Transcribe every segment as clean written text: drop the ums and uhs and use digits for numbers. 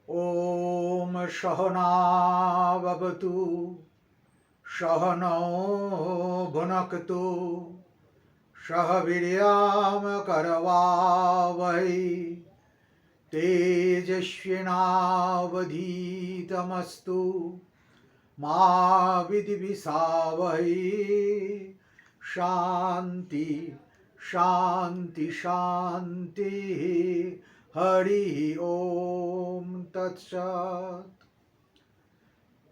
ॐ सहना भवतु सहनौ भुनक्तु सह वीर्यं करवावहै तेजस्विनावधीतमस्तु मा विद्विषावहै। शान्ति शान्ति शान्ति। হরি ওম তৎসৎ।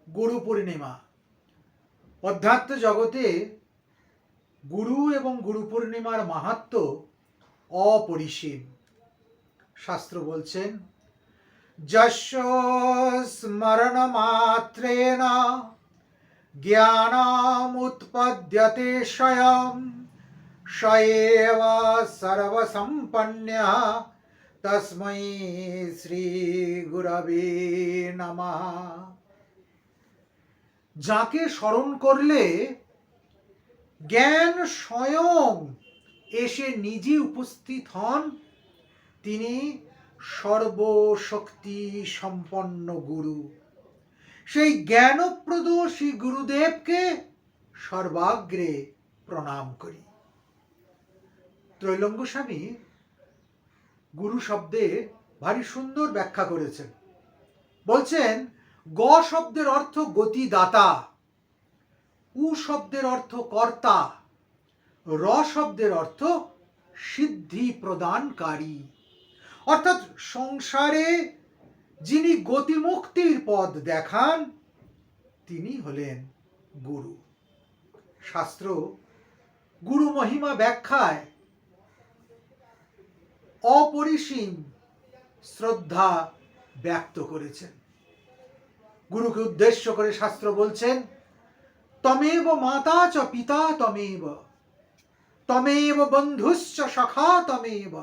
গুরু পূর্ণিমা। অধ্যাত্ম জগতে গুরু এবং গুরু পূর্ণিমার মাহাত্ম্য অপরিসীম। শাস্ত্র বলছেন, যস্য স্মরণ মাত্রেণ জ্ঞানমুৎপদ্যতে স্বয়ং স এব সর্বসম্পন্নঃ তস্मै শ্রী গুরবে নমঃ। যাকে স্মরণ করলে জ্ঞান স্বয়ং এসে নিজে উপস্থিত হন, তিনি সর্বশক্তি সম্পন্ন গুরু। সেই জ্ঞানপ্রদ শ্রী গুরুদেবকে সর্বাগ্রে প্রণাম করি। ত্রৈলঙ্গ স্বামী গুরু শব্দে ভারী সুন্দর ব্যাখ্যা করেছেন। বলছেন, গ শব্দের অর্থ গতিদাতা, উ শব্দের অর্থ কর্তা, র শব্দের অর্থ সিদ্ধি প্রদানকারী। অর্থাৎ সংসারে যিনি গতিমুক্তির পথ দেখান, তিনি হলেন গুরু। শাস্ত্র গুরু মহিমা ব্যাখ্যায় অপরিসীম শ্রদ্ধা ব্যক্ত করেছেন। গুরুকে উদ্দেশ্য করে শাস্ত্র বলছেন, তমেব মাতা চ পিতা তমেব, তমেব বন্ধুশ্চ সখা তমেব,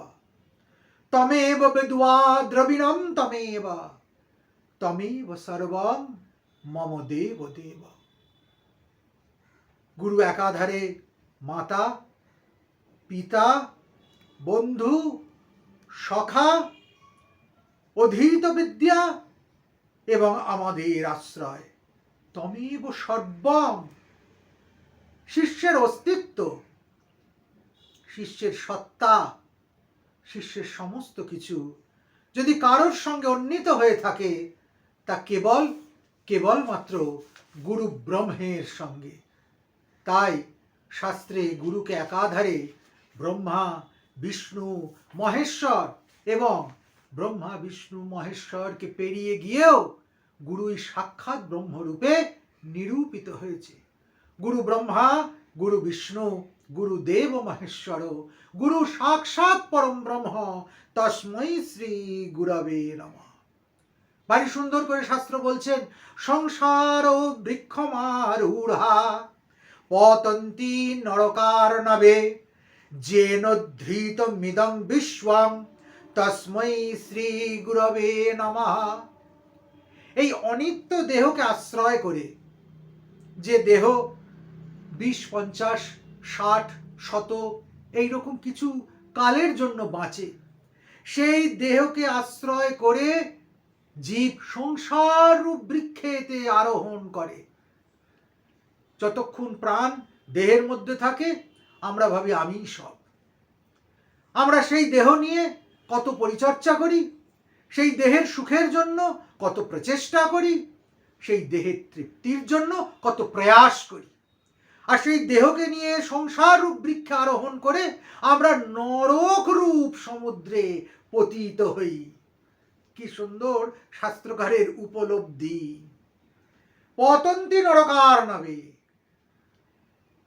তমেব বিদ্বা দ্রবিণম তমেব, তমেব সর্বম মম দেব দেব। গুরু একাধারে মাতা, পিতা, বন্ধু, সখা, অধীত বিদ্যা এবং আমাদের আশ্রয়। তমেব সর্বম, শিষ্যের অস্তিত্ব, শিষ্যের সত্তা, শিষ্যের সমস্ত কিছু যদি কারোর সঙ্গে উন্নীত হয়ে থাকে, তা কেবলমাত্র গুরু ব্রহ্মের সঙ্গে। তাই শাস্ত্রে গুরুকে একাধারে ব্রহ্মা, বিষ্ণু, মহেশ্বর এবং ব্রহ্মা, বিষ্ণু, মহেশ্বরকে পেরিয়ে গিয়েও গুরুই সাক্ষাৎ ব্রহ্মরূপে নিরূপিত হয়েছে। গুরু ব্রহ্মা, গুরু বিষ্ণু, গুরু দেব মহেশ্বর, গুরু সাক্ষাৎ পরম ব্রহ্ম, তস্मै শ্রী গুরবে নমঃ। ভারী সুন্দর করে শাস্ত্র বলছেন, সংসার বৃক্ষমারূঢ়া পতন্তি নরকার্ণবে যেন ধৃতমিদং বিশ্বং তস্मै শ্রী গুরবে নমঃ। এই অনিত্য দেহকে আশ্রয় করে, যে দেহ 20, 50, 60, 100 এইরকম কিছু কালের জন্য বাঁচে, সেই দেহকে আশ্রয় করে জীব সংসার রূপ বৃক্ষেতে আরোহণ করে। যতক্ষণ প্রাণ দেহের মধ্যে থাকে, আমরা ভাবি আমি সব। আমরা সেই দেহ নিয়ে কত পরিচর্যা করি, সেই দেহের সুখের জন্য কত প্রচেষ্টা করি, সেই দেহের তৃপ্তির জন্য কত প্রয়াস করি। আর সেই দেহকে নিয়ে সংসার রূপ বৃক্ষে আরোহণ করে আমরা নরক রূপ সমুদ্রে পতিত হই। কি সুন্দর শাস্ত্রকারের উপলব্ধি। পতন্তি নরকার্ণবে।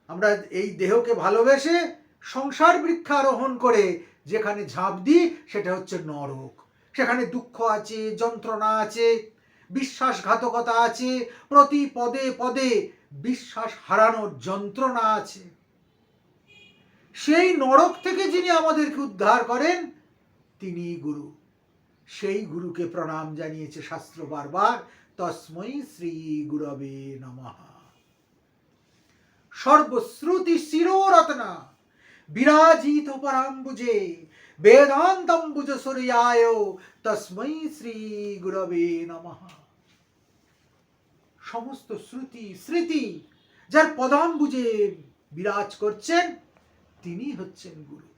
আমরা এই দেহকে ভালোবেসে সংসার বৃক্ষে আরোহণ করে যেখানে ঝাঁপ দিই, সেটা হচ্ছে নরক। সেখানে দুঃখ আছে, যন্ত্রণা আছে, বিশ্বাসঘাতকতা আছে, প্রতি পদে পদে বিশ্বাস হারানোর যন্ত্রণা আছে। সেই নরক থেকে যিনি আমাদেরকে উদ্ধার করেন, তিনি গুরু। সেই গুরুকে প্রণাম জানিয়েছে শাস্ত্র বারবার, তস্मै শ্রী গুরবে নমঃ। সর্বশ্রুতি শিরোরত্না বিরাজিত পরাম্বুজে বেদান্তম্বুজ সূর্যায় তস্मै শ্রী গুরবে নমঃ। সমস্ত শ্রুতি স্মৃতি যার পদাম্বুজে বিরাজ করছেন তিনি হচ্ছেন গুরু।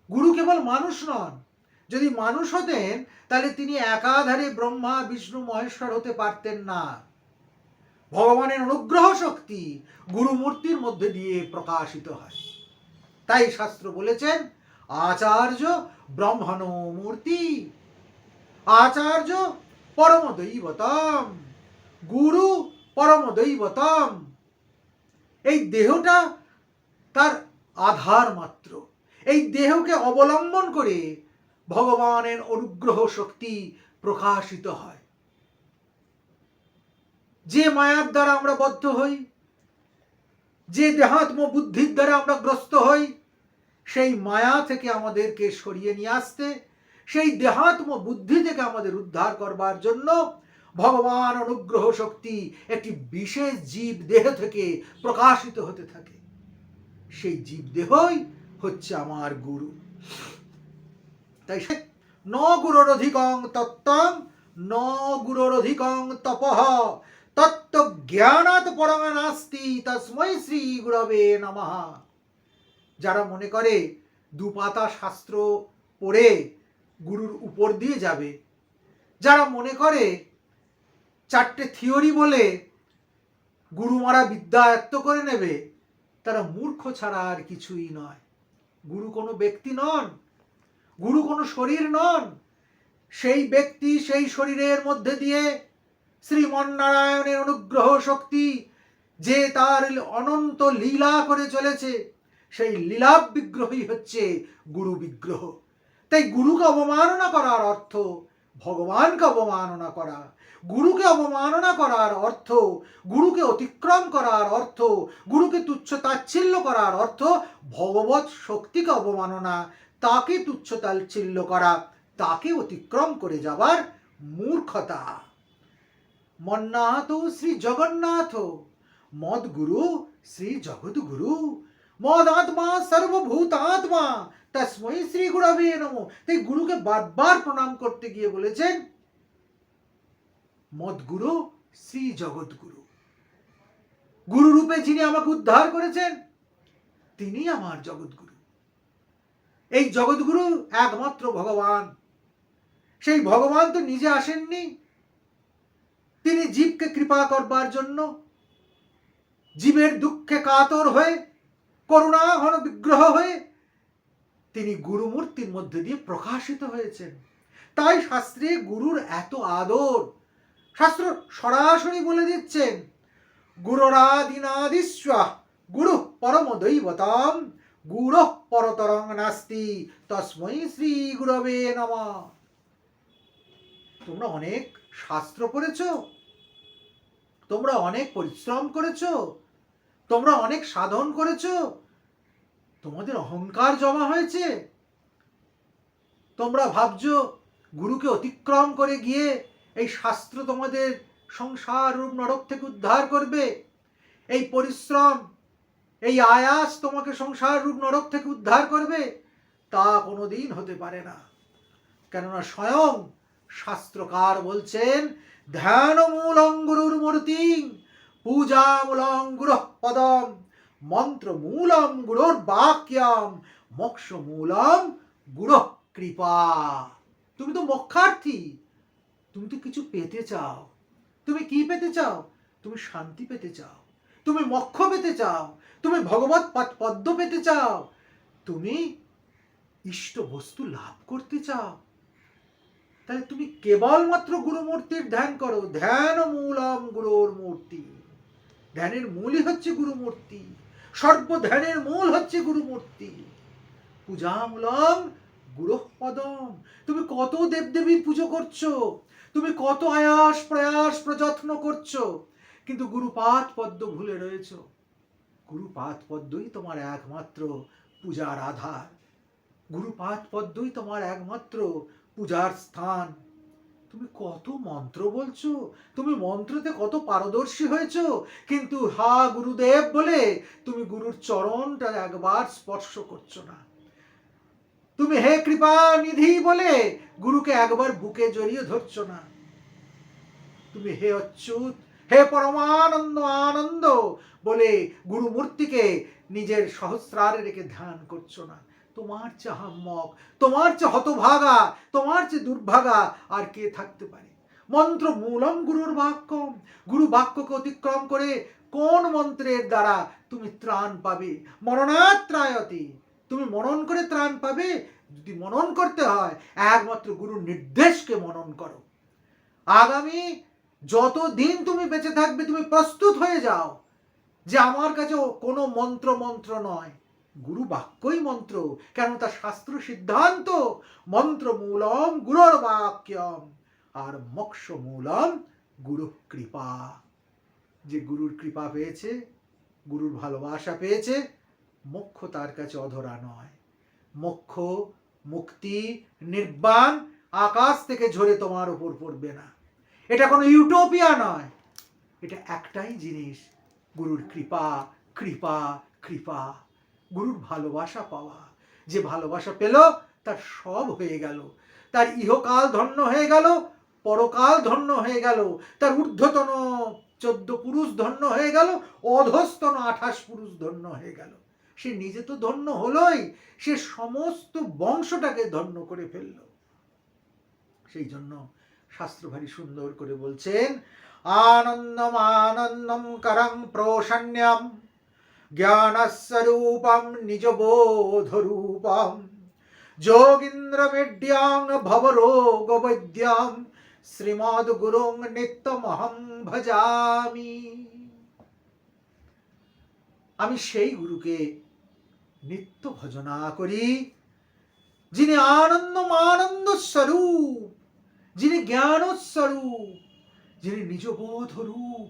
গুরু কেবল মানুষ নন। যদি মানুষ হতেন তাহলে তিনি একাধারে ব্রহ্মা বিষ্ণু মহেশ্বর হতে পারতেন না। ভগবানের অনুগ্রহ শক্তি গুরুমূর্তির মধ্যে দিয়ে প্রকাশিত হয়। তাই শাস্ত্র বলেছেন আচার্য ব্রহ্মণ মূর্তি, আচার্য পরম দৈবতম, গুরু পরম দৈবতম। এই দেহটা তার আধার মাত্র। এই দেহকে অবলম্বন করে ভগবানের অনুগ্রহ শক্তি প্রকাশিত হয়। যে মায়ার দ্বারা আমরা বদ্ধ হই, যে দেহাত্ম বুদ্ধির দ্বারা আমরা গ্রস্ত হই, সেই মায়া থেকে আমাদেরকে সরিয়ে নিয়ে আসতে, সেই দেহাত্ম বুদ্ধি থেকে আমাদের উদ্ধার করবার জন্য ভগবান অনুগ্রহ শক্তি একটি বিশেষ জীব দেহ থেকে প্রকাশিত হতে থাকে। সেই জীব দেহই হচ্ছে আমার গুরু। তাই ন গুরোরধিকং তত্ত্বং ন গুরোরধিকং তপঃ তত্ত্ব জ্ঞানাৎ পরং নাস্তি তস্मै শ্রী গুরবে নমঃ। যারা মনে করে দুপাতা শাস্ত্র পড়ে গুরুর উপর দিয়ে যাবে, যারা মনে করে চারটে থিওরি বলে গুরুমারা বিদ্যা আয়ত্ত করে নেবে, তারা মূর্খ ছাড়া আর কিছুই নয়। গুরু কোনো ব্যক্তি নন, গুরু কোনো শরীর নন। সেই ব্যক্তি সেই শরীরের মধ্যে দিয়ে শ্রীমন্নারায়ণের অনুগ্রহ শক্তি যে তার অনন্ত লীলা করে চলেছে, সেই লীলা বিগ্রহই হচ্ছে গুরু বিগ্রহ। তাই গুরুকে অবমাননা করার অর্থ ভগবানকে অবমাননা করা। গুরুকে অবমাননা করার অর্থ, গুরুকে অতিক্রম করার অর্থ, গুরুকে তুচ্ছ তাচ্ছিল্য করার অর্থ ভগবৎ শক্তিকে অবমাননা, তাকে তুচ্ছ তাচ্ছিল্য করা, তাকে অতিক্রম করে যাবার মূর্খতা। মন্নাথ শ্রী জগন্নাথ মদ গুরু শ্রী জগদ্গুরু মদাত্মা সর্বভূতাত্মা তস্मै শ্রী গুরবে নমঃ। তাই গুরুকে বারবার প্রণাম করতে গিয়ে বলেছেন মদ গুরু শ্রী জগদ্গুরু। গুরু রূপে যিনি আমাকে উদ্ধার করেছেন তিনি আমার জগৎগুরু। এই জগৎগুরু একমাত্র ভগবান। সেই ভগবান তো নিজে আসেননি, তিনি জীবকে কৃপা করবার জন্য জীবের দুঃখে কাতর হয়ে করুণা ঘন বিগ্রহ হয়ে তিনি গুরুমূর্তির মধ্যে দিয়ে প্রকাশিত হয়েছেন। তাই শাস্ত্রে গুরুর এত আদর। শাস্ত্র সরাসরি বলে দিচ্ছেন গুরুরাদিনাদিস্ব গুরু পরম দৈবতম গুরু পরতরং নাস্তি তস্मै শ্রী গুরবে নমঃ। তোমরা অনেক শাস্ত্র পড়েছ, তোমরা অনেক পরিশ্রম করেছ, তোমরা অনেক সাধন করেছ, তোমাদের অহংকার জমা হয়েছে। তোমরা ভাবছো গুরুকে অতিক্রম করে গিয়ে এই শাস্ত্র তোমাদের সংসার রূপ নরক থেকে উদ্ধার করবে। এই পরিশ্রম, এই আয়াস তোমাকে সংসার রূপ নরক থেকে উদ্ধার করবে, তা কোনোদিন হতে পারে না। কেননা স্বয়ং শাস্ত্রকার বলছেন ধ্যান মূলং গুরুর মূর্তি পূজা মূলং গুরুঃ পদম মন্ত্র মূলম গুরুর বাক্যম মোক্ষ মূলম গুরুঃ কৃপা। তুমি তো মোক্ষার্থী, তুমি তো কিছু পেতে চাও। তুমি কি পেতে চাও? তুমি শান্তি পেতে চাও, তুমি মোক্ষ পেতে চাও, তুমি ভগবৎ পদ্ম পেতে চাও, তুমি ইষ্ট বস্তু লাভ করতে চাও। তাহলে তুমি কেবলমাত্র গুরুমূর্তির ধ্যান করো। ধ্যান মূলম গুরুর মূর্তি। ধ্যানের মূলই হচ্ছে গুরুমূর্তি। সর্বধ্যানের মূল হচ্ছে গুরুমূর্তি। পূজা মূলম গুরুঃ পদম। তুমি কত দেবদেবীর পুজো করছো, তুমি কত আয়াস প্রয়াস প্রযত্ন করছো, কিন্তু গুরুপাদ পদ্ম ভুলে রয়েছ। গুরুপাদ পদ্মই তোমার একমাত্র পূজার আধার। গুরুপাদ পদ্মই তোমার একমাত্র পূজার স্থান। তুমি কত মন্ত্র বলছো, তুমি মন্ত্রতে কত পারদর্শী হয়েছো, কিন্তু হা গুরুদেব বলে তুমি গুরুর চরণটা একবার স্পর্শ করছো না। তুমি হে কৃপা নিধি বলে গুরুকে একবার বুকে জড়িয়ে ধরছো না। তুমি হে অচ্যুত, হে পরমানন্দ আনন্দ বলে গুরু মূর্তিকে নিজের সহস্রারে রেখে ধ্যান করছো না। তোমার চেয়ে হাম্মক, তোমার চেয়ে হতভাগা, তোমার চেয়ে দুর্ভাগা আর কে থাকতে পারে? মন্ত্র মূলম গুরুর বাক্যম, গুরু বাক্যকে অতিক্রম করে কোন মন্ত্রের দ্বারা তুমি ত্রাণ পাবে? মননাত্রায়তি, তুমি মনন করে ত্রাণ পাবে। যদি মনন করতে হয় একমাত্র গুরুর নির্দেশকে মনন করো। আগামী যতদিন তুমি বেঁচে থাকবে তুমি প্রস্তুত হয়ে যাও যে আমার কাছে কোনো মন্ত্র মন্ত্র নয়, গুরু বাক্যই মন্ত্র। কেন? তা শাস্ত্র সিদ্ধান্ত। মন্ত্র মূলম গুরুর বাক্যম আর মোক্ষ মূলম গুরু কৃপা। যে গুরুর কৃপা পেয়েছে, গুরুর ভালোবাসা পেয়েছে, মোক্ষ তার কাছে অধরা নয়। মোক্ষ, মুক্তি, নির্বাণ আকাশ থেকে ঝরে তোমার উপর পড়বে না। এটা কোনো ইউটোপিয়া নয়, এটা একটাই জিনিস, গুরুর কৃপা, কৃপা, কৃপা। গুরুর ভালোবাসা পাওয়া। যে ভালোবাসা পেল তার সব হয়ে গেল। তার ইহকাল ধন্য হয়ে গেল, পরকাল ধন্য হয়ে গেল। তার ঊর্ধ্বতন 14 পুরুষ ধন্য হয়ে গেল, অধস্তন 28 পুরুষ ধন্য হয়ে গেল। সে নিজে তো ধন্য হলোই, সে সমস্ত বংশটাকে ধন্য করে ফেলল। সেই জন্য শাস্ত্র ভারী সুন্দর করে বলছেন, আনন্দম আনন্দম করং প্রসন্ন্যম জ্ঞানস্বরূপম নিজবোধরূপম যোগীন্দ্রমেড্যাং ভবরোগবৈদ্যম শ্রীমদ্গুরুং নিত্যমহং ভজামি। আমি সেই গুরুকে নিত্য ভজনা করি, যিনি আনন্দ স্বরূপ, যিনি জ্ঞান স্বরূপ, যিনি নিজবোধ রূপ,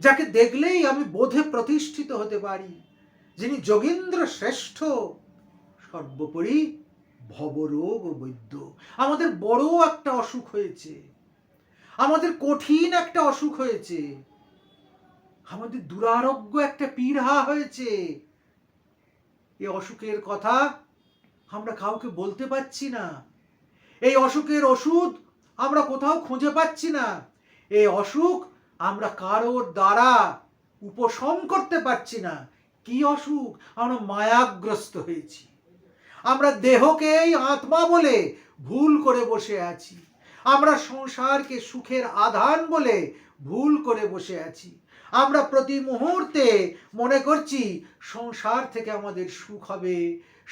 যাকে দেখলেই আমি বোধে প্রতিষ্ঠিত হতে পারি, যিনি যোগীন্দ্র শ্রেষ্ঠ, সর্বোপরি ভবরোগ বৈদ্য। আমাদের বড় একটা অসুখ হয়েছে, আমাদের কঠিন একটা অসুখ হয়েছে, আমাদের দুরারোগ্য একটা পীড়া হয়েছে। এই অসুখের কথা আমরা কাউকে বলতে পারছি না, এই অসুখের ওষুধ আমরা কোথাও খুঁজে পাচ্ছি না, এই অসুখ আমরা কারোর দ্বারা উপশম করতে পারছি না। কি অসুখ? আমরা মায়াগ্রস্ত হয়েছি। আমরা দেহকেই আত্মা বলে ভুল করে বসে আছি। আমরা সংসারকে সুখের আধান বলে ভুল করে বসে আছি। আমরা প্রতি মুহূর্তে মনে করছি সংসার থেকে আমাদের সুখ হবে,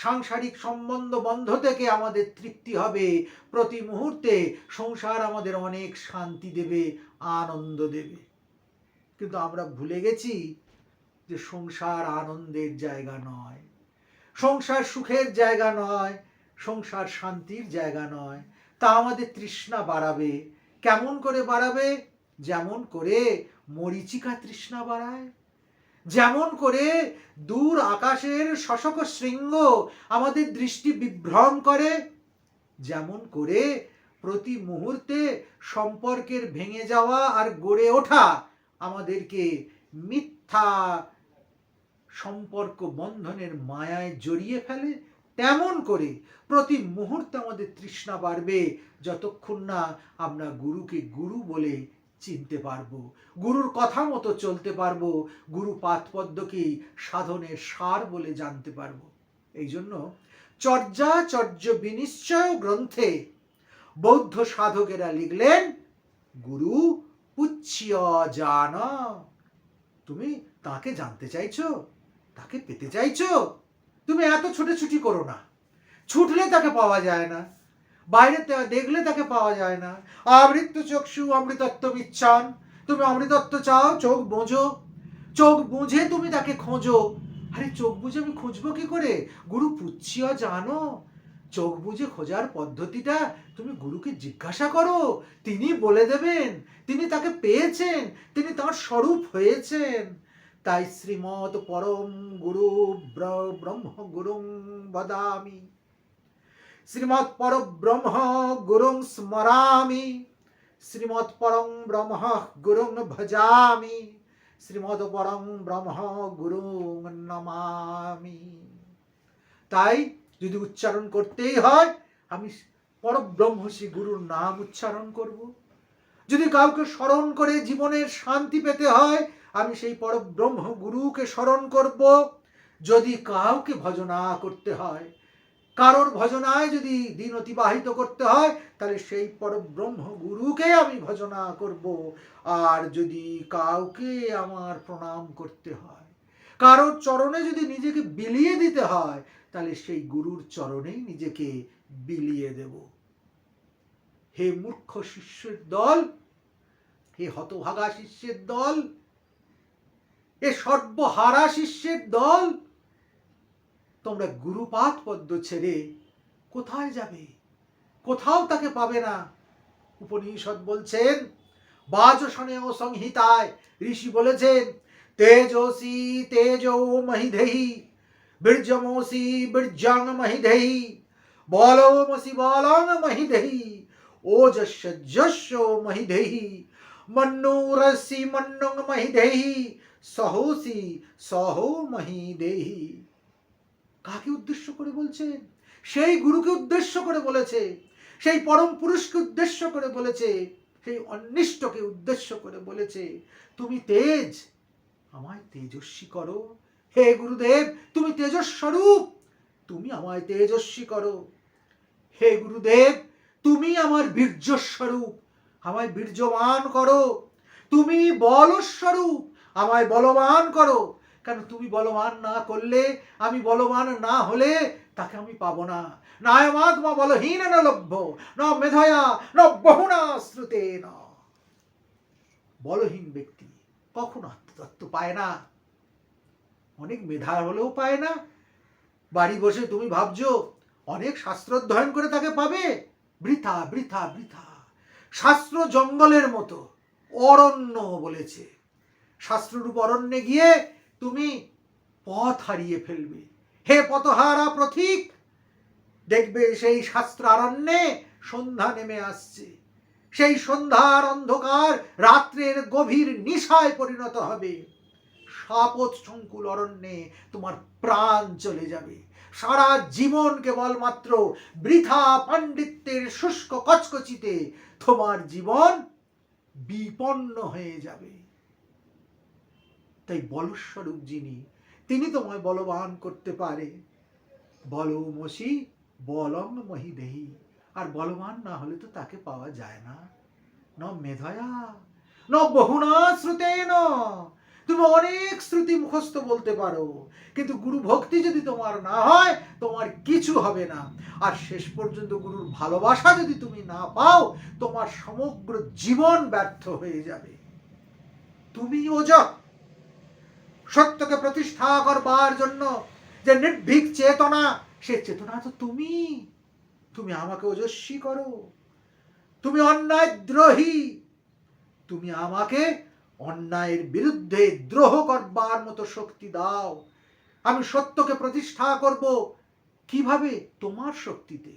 সাংসারিক সম্বন্ধ বন্ধ থেকে আমাদের তৃপ্তি হবে, প্রতি মুহূর্তে সংসার আমাদের অনেক শান্তি দেবে, আনন্দ দেবে। কিন্তু আমরা ভুলে গেছি যে সংসার আনন্দের জায়গা নয়, সংসার সুখের জায়গা নয়, সংসার শান্তির জায়গা নয়। তা আমাদের তৃষ্ণা বাড়াবে। কেমন করে বাড়াবে? যেমন করে মরীচিকা তৃষ্ণা বাড়ায়, যেমন করে দূর আকাশের শশক শৃঙ্গ আমাদের দৃষ্টি বিভ্রম করে, যেমন করে প্রতি মুহূর্তে সম্পর্কের ভেঙে যাওয়া আর গড়ে ওঠা আমাদেরকে মিথ্যা সম্পর্ক বন্ধনের মায়ায় জড়িয়ে ফেলে, তেমন করে প্রতি মুহূর্তে আমাদের তৃষ্ণা বাড়বে, যতক্ষণ না আমরা গুরুকে গুরু বলে চিনতে পারবো, গুরুর কথা মতো চলতে পারবো, গুরু পাদপদ্মকে সাধনের সার বলে জানতে পারবো। এই জন্য চর্যাচর্য বিনিশ্চয় গ্রন্থে বৌদ্ধ সাধকেরা লিখলেন, গুরু পুচ্ছ্য জান। তুমি তাকে জানতে চাইছো, তাকে পেতে চাইছো, তুমি এত ছুটোছুটি করো না। ছুটলে তাকে পাওয়া যায় না, বাইরে দেখলে তাকে পাওয়া যায় না। আবৃত্ত চক্ষু অমৃতত্ব বিচ্ছান, তুমি অমৃতত্ব চাও, চোখ বোঝো, চোখ বুঝে তুমি তাকে খোঁজো। আরে চোখ বুঝে আমি খুঁজবো কি করে? গুরু পুচ্ছ্য জানো, চোখ বুঝে খোঁজার পদ্ধতিটা তুমি গুরুকে জিজ্ঞাসা করো, তিনি বলে দেবেন। তিনি তাকে পেয়েছেন, তিনি তার স্বরূপ হয়েছেন। তাই শ্রীমৎ পরম গুরু ব্রহ্ম গুরুং বদামি, শ্রীমৎ পরব্রহ্ম গুরুং স্মরামি, শ্রীমৎ পরম ব্রহ্ম গুরুং ভজামি, শ্রীমৎ পরম ব্রহ্ম গুরুং নমামি। তাই যদি উচ্চারণ করতেই হয় আমি পরব্রহ্মশ্রী গুরুর নাম উচ্চারণ করব। যদি কাউকে স্মরণ করে জীবনের শান্তি পেতে হয় আমি সেই পরব্রহ্ম গুরুকে স্মরণ করব। যদি কাউকে ভজনা করতে হয়, কারোর ভজনায় যদি দিন অতিবাহিত করতে হয় তাহলে সেই পরব্রহ্ম গুরুকে আমি ভজনা করব। আর যদি কাউকে আমার প্রণাম করতে হয়, কারোর চরণে যদি নিজেকে বিলিয়ে দিতে হয় তাহলে সেই গুরুর চরণেই নিজেকে বিলিয়ে দেব। হে মূর্খ শিষ্যের দল, হে হতভাগা শিষ্যের দল, এ সর্বহারা শিষ্যের দল, তোমরা গুরুপাদ পদ্ম ছেড়ে কোথায় যাবে? কোথাও তাকে পাবে না। উপনিষদ বলছেন, বাজসনেয় সংহিতায় ঋষি বলেছেন, তেজসি তেজো মহিধেহি, বীর্যমসি বীর্যাং মহিধেহি, বলমসি বলং মহিধেহি, ওজস্যজস্য মহিধেহি, মন্নুরসি মন্নুং মহিধেহি, সহসি সহো মহিধেহি। কাকে উদ্দেশ্য করে বলছেন? সেই গুরুকে উদ্দেশ্য করে বলেছে, সেই পরম পুরুষকে উদ্দেশ্য করে বলেছে, সেই অন্নিষ্টকে উদ্দেশ্য করে বলেছে, তুমি তেজ, আমায় তেজস্বী করো। হে গুরুদেব, তুমি তেজস্বরূপ, তুমি আমায় তেজস্বী করো। হে গুরুদেব, তুমি আমার বীর্যস্বরূপ, আমায় বীর্যবান করো। তুমি বলস্বরূপ, আমায় বলবান করো। কেন তুমি বলবান না করলে, আমি বলবান না হলে তাকে আমি পাবো না। নায়মাত্মা বলহীন ন লভ্য, ন মেধয়া ন বহুনা শ্রুতে না। বলহীন ব্যক্তি কখনো আত্মতত্ত্ব পায় না, অনেক মেধা হলেও পায় না। বাড়ি বসে তুমি ভাবছো অনেক শাস্ত্র অধ্যয়ন করে তাকে পাবে, বৃথা বৃথা বৃথা। শাস্ত্র জঙ্গলের মতো, অরণ্য বলেছে। শাস্ত্ররূপ অরণ্যে গিয়ে তুমি পথ হারিয়ে ফেলবে। হে পথহারা প্রথিক, দেখবে সেই শাস্ত্রারণ্যে সন্ধ্যা নেমে আসছে। সেই সন্ধ্যার অন্ধকার রাত্রের গভীর নিশায় পরিণত হবে। শাপথ সংকুল অরণ্যে তোমার প্রাণ চলে যাবে। সারা জীবন কেবলমাত্র বৃথা পাণ্ডিত্যের শুষ্ক কচকচিতে তোমার জীবন বিপন্ন হয়ে যাবে। তাই বলস্বরূপ যিনি, তিনি তোমায় বলবান করতে পারে। বলমসি বলং মহিদেহি। আর বলবান না হলে তো তাকে পাওয়া যায় না। ন মেধয়া ন বহুনা শ্রুতেন। তুমি অনেক শ্রুতি মুখস্থ বলতে পারো, কিন্তু গুরু ভক্তি যদি তোমার না হয় তোমার কিছু হবে না। আর শেষ পর্যন্ত গুরুর ভালোবাসা যদি তুমি না পাও তোমার সমগ্র জীবন ব্যর্থ হয়ে যাবে। তুমি ওজক, সত্যকে প্রতিষ্ঠা করবার জন্য যে নির্ভীক চেতনা, সে চেতনা তো তুমি। তুমি আমাকে ওজস্বী করো। তুমি অন্যায় দ্রোহী, তুমি আমাকে অন্যায়ের বিরুদ্ধে দ্রোহ করবার মতো শক্তি দাও। আমি সত্যকে প্রতিষ্ঠা করব কিভাবে? তোমার শক্তিতে,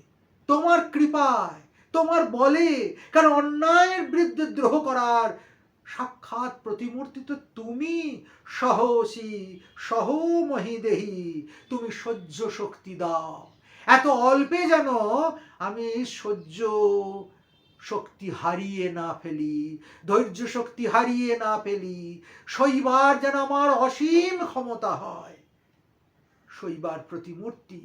তোমার কৃপায়, তোমার বলে। কারণ অন্যায়ের বিরুদ্ধে দ্রোহ করার সাক্ষাৎ প্রতিমূর্তি তো তুমি। সহসি সহ মহিদেহি, তুমি সহ্য শক্তি দাও। এত অল্পে যেন আমি সহ্য শক্তি হারিয়ে না ফেলি, ধৈর্য শক্তি হারিয়ে না ফেলি। সইবার যেন আমার অসীম ক্ষমতা হয়। সইবার প্রতিমূর্তি,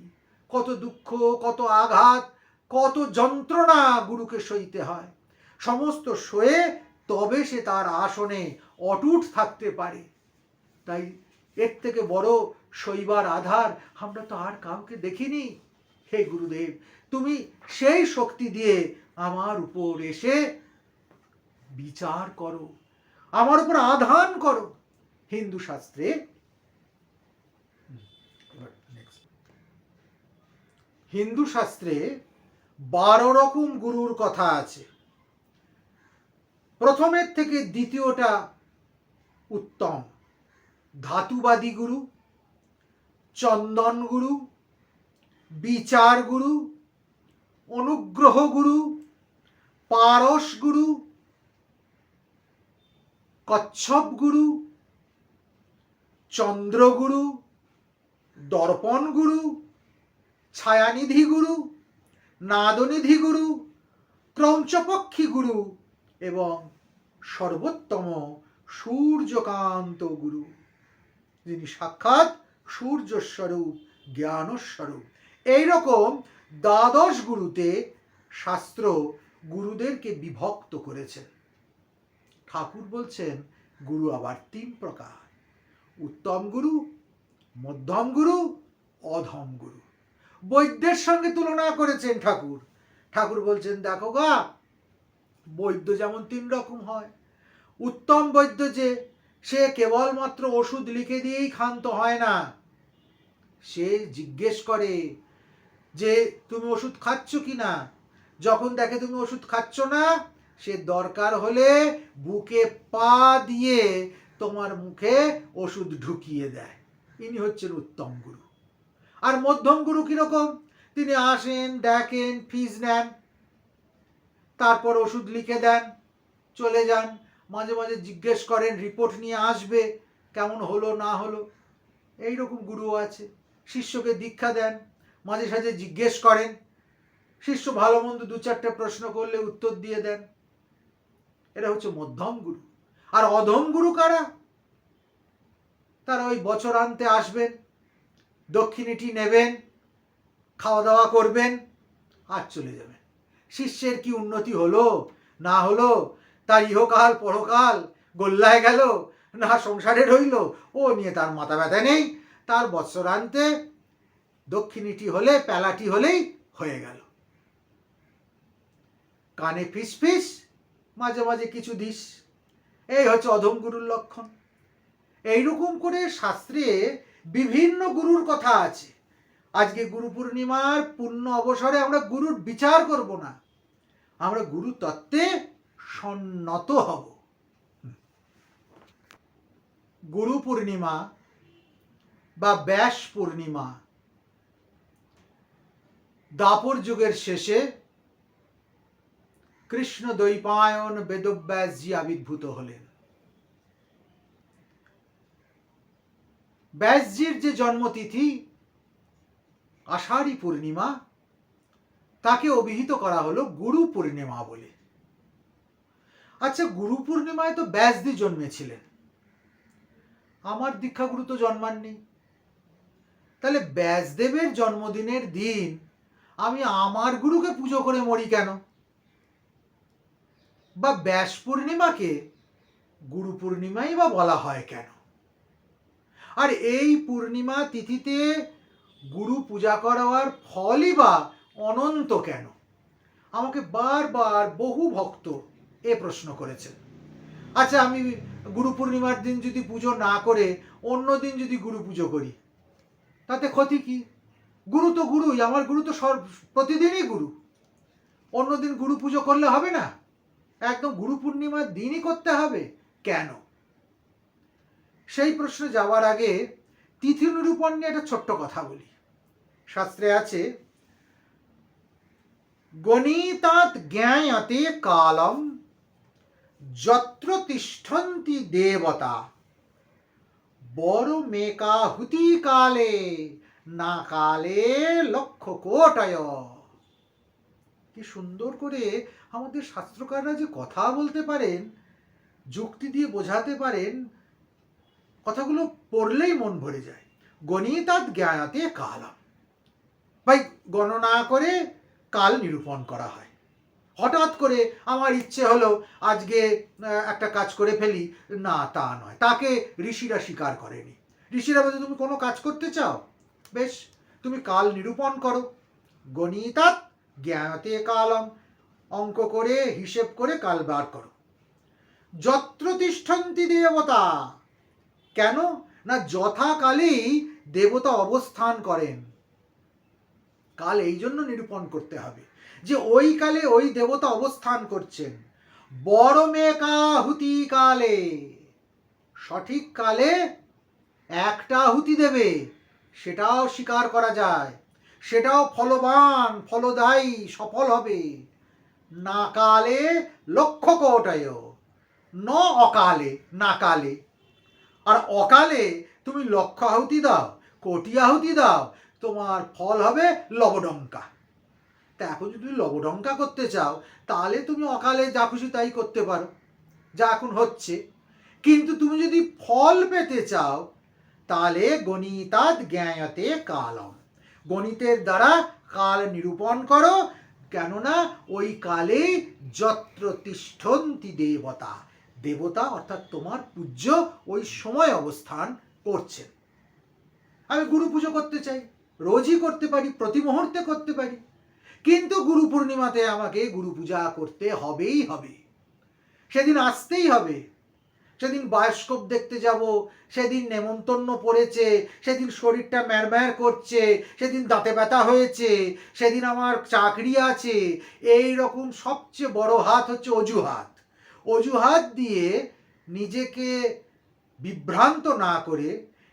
কত দুঃখ, কত আঘাত, কত যন্ত্রণা গুরুকে সইতে হয়। সমস্ত সয়ে তবে সে তার আসনে অটুট থাকতে পারে। তাই এর থেকে বড় সইবার আধার আমরা তো আর কাউকে দেখিনি। হে গুরুদেব, তুমি সেই শক্তি দিয়ে আমার উপর এসে বিচার করো, আমার উপর আধান করো। হিন্দু শাস্ত্রে হিন্দু শাস্ত্রে 12 রকম গুরুর কথা আছে। প্রথমের থেকে দ্বিতীয়টা উত্তম। ধাতুবাদী গুরু, চন্দন গুরু, বিচার গুরু, অনুগ্রহ গুরু, পারস গুরু, কচ্ছপ গুরু, চন্দ্রগুরু, দর্পণ গুরু, ছায়ানিধি গুরু, নাদনিধি গুরু, ক্রৌঞ্চপক্ষী গুরু এবং সর্বোত্তম সূর্যকান্ত গুরু, যিনি সাক্ষাৎ সূর্যস্বরূপ, জ্ঞানস্বরূপ। এইরকম দ্বাদশ গুরুতে শাস্ত্র গুরুদেরকে বিভক্ত করেছেন। ঠাকুর বলছেন গুরু আবার তিন প্রকার: উত্তম গুরু, মধ্যম গুরু, অধম গুরু। বৈদ্যের সঙ্গে তুলনা করেছেন ঠাকুর। ঠাকুর বলছেন দেখো গা, বৈদ্য যেমন তিন রকম হয়। উত্তম বৈদ্য যে, সে কেবলমাত্র ওষুধ লিখে দিয়েই ক্ষান্ত হয় না, সে জিজ্ঞেস করে যে তুমি ওষুধ খাচ্ছ কি না। যখন দেখে তুমি ওষুধ খাচ্ছ না, সে দরকার হলে বুকে পা দিয়ে তোমার মুখে ওষুধ ঢুকিয়ে দেয়। ইনি হচ্ছেন উত্তম গুরু। আর মধ্যম গুরু কিরকম? তিনি আসেন, দেখেন, ফিজ নেন, তারপর ওষুধ লিখে দেন, চলে যান। মাঝে মাঝে জিজ্ঞেস করেন, রিপোর্ট নিয়ে আসবে, কেমন হলো না হলো। এইরকম গুরু আছে। শিষ্যকে দীক্ষা দেন, মাঝে সাঝে জিজ্ঞেস করেন, শিষ্য ভালো মন্দ দু চারটে প্রশ্ন করলে উত্তর দিয়ে দেন। এরা হচ্ছে মধ্যম গুরু। আর অধম গুরু কারা? তারা ওই বছরান্তে আসবেন, দক্ষিণীটি নেবেন, খাওয়া দাওয়া করবেন আর চলে যাবেন। শিষ্যের কি উন্নতি হলো না হলো, তার ইহকাল পরকাল গোল্লায় গেল না সংসারে রইল, ও নিয়ে তার মাথা ব্যথা নেই। তার বৎসরান্তে দক্ষিণীটি হলে, পেলাটি হলেই হয়ে গেল। কানে ফিস ফিস, মাঝে মাঝে কিছু দিস, এই হচ্ছে অধম গুরুর লক্ষণ। এইরকম করে শাস্ত্রে বিভিন্ন গুরুর কথা আছে। আজকে গুরু পূর্ণিমার পূর্ণ অবসরে আমরা গুরুর বিচার করব না, আমরা গুরু তত্ত্বে সন্নত হব। গুরু পূর্ণিমা বা ব্যাস পূর্ণিমা, দাপর যুগের শেষে কৃষ্ণ দ্বৈপায়ন বেদব্যাসজি আবির্ভূত হলেন। ব্যাসজির যে জন্মতিথি আষাঢ়ী পূর্ণিমা, তাকে অভিহিত করা হলো গুরু পূর্ণিমা বলে। আচ্ছা, গুরু পূর্ণিমায় তো ব্যাসজি জন্মেছিলেন, আমার দীক্ষাগুরু তো জন্মাননি। তাহলে ব্যাসদেবের জন্মদিনের দিন আমি আমার গুরুকে পুজো করে মরি কেন? বা ব্যাস পূর্ণিমাকে গুরু পূর্ণিমাই বা বলা হয় কেন? আর এই পূর্ণিমা তিথিতে গুরু পূজা করার ফলই বা অনন্ত কেন? আমাকে বারবার বহু ভক্ত এ প্রশ্ন করেছেন। আচ্ছা, আমি গুরু পূর্ণিমার দিন যদি পুজো না করে অন্য দিন যদি গুরু পুজো করি, তাতে ক্ষতি কি? গুরু তো গুরুই, আমার গুরু তো প্রতিদিনই গুরু। অন্য দিন গুরু পুজো করলে হবে না? একদম গুরু পূর্ণিমার দিনই করতে হবে কেন? সেই প্রশ্নে যাওয়ার আগে তিথি নিরূপণ নিয়ে একটা ছোট্ট কথা বলি। শাস্ত্রে আছে, গণিতাৎ জ্ঞায়তে কালম যত্র তিষ্ঠন্তি দেবতা বড় মেকাহুতি কালে না কালে লক্ষ কোটয়। কি সুন্দর করে আমাদের শাস্ত্রকাররা যে কথা বলতে পারেন, যুক্তি দিয়ে বোঝাতে পারেন, কথাগুলো পড়লেই মন ভরে যায়। গণিতাৎ জ্ঞায়তে কালম, ভাই গণনা করে কাল নিরূপণ করা হয়। হঠাৎ করে আমার ইচ্ছে হলো আজকে একটা কাজ করে ফেলি, না তা নয়। তাকে ঋষিরা স্বীকার করেনি। ঋষিরা বলছে তুমি কোনো কাজ করতে চাও, বেশ তুমি কাল নিরূপণ করো। গণিতাৎ জ্ঞায়তে কালম, অঙ্ক করে হিসেব করে কাল বার করো। যত্র তিষ্ঠন্তি দেবতা, কেন না যথাকালেই দেবতা অবস্থান করেন। কাল এই জন্য নিরূপণ করতে হবে যে ওই কালে ওই দেবতা অবস্থান করছেন। বড় মেকাহুতি কালে, সঠিক কালে একটা আহুতি দেবে, সেটাও স্বীকার করা যায়, সেটাও ফলবান, ফলদায়ী, সফল হবে। না কালে লক্ষ কোটয়, ন অকালে, না কালে। আর অকালে তুমি লক্ষ আহুতি দাও, কোটি আহুতি দাও, তোমার ফল হবে লবডঙ্কা। তা এখন যদি তুমি লবডঙ্কা করতে চাও তাহলে তুমি অকালে যা খুশি তাই করতে পারো, যা এখন হচ্ছে। কিন্তু তুমি যদি ফল পেতে চাও তাহলে গণিতাদ জ্ঞায়তে কালম, গণিতের দ্বারা কাল নিরূপণ করো। কেননা ওই কালে যত্র তিষ্ঠন্তি দেবতা, দেবতা অর্থাৎ তোমার পূজ্য ওই সময় অবস্থান করছেন। আমি গুরু পুজো করতে চাই, রোজই করতে পারি, প্রতি মুহূর্তে করতে পারি, কিন্তু গুরু পূর্ণিমাতে আমাকে গুরু পূজা করতে হবেই হবে, সেদিন আসতেই হবে। সেদিন বায়োস্কোপ দেখতে যাব, সেদিন নেমন্তন্ন পড়েছে, সেদিন শরীরটা ম্যারম্যার করছে, সেদিন দাঁতে ব্যথা হয়েছে, সেদিন আমার চাকরি আছে, এই রকম সবচেয়ে বড় হাত হচ্ছে অজুহাত। অজুহাত দিয়ে নিজেকে বিভ্রান্ত না করে,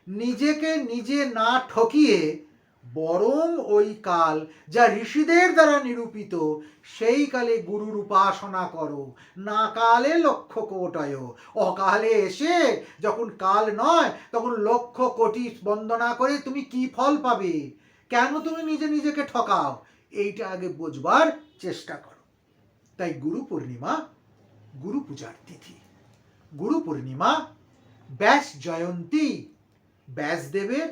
নিজেকে নিজে না ঠকিয়ে, বরং ওই কাল যা ঋষিদের দ্বারা নিরূপিত সেই কালে গুরুর উপাসনা করো। না কালে লক্ষ কোটয়, অকালে এসে যখন কাল নয় তখন লক্ষ কোটি বন্দনা করে তুমি কি ফল পাবে? কেন তুমি নিজে নিজেকে ঠকাও? এইটা আগে বুঝবার চেষ্টা করো। তাই গুরু পূর্ণিমা গুরু পূজার তিথি। গুরু পূর্ণিমা ব্যাস জয়ন্তী, ব্যাসদেবের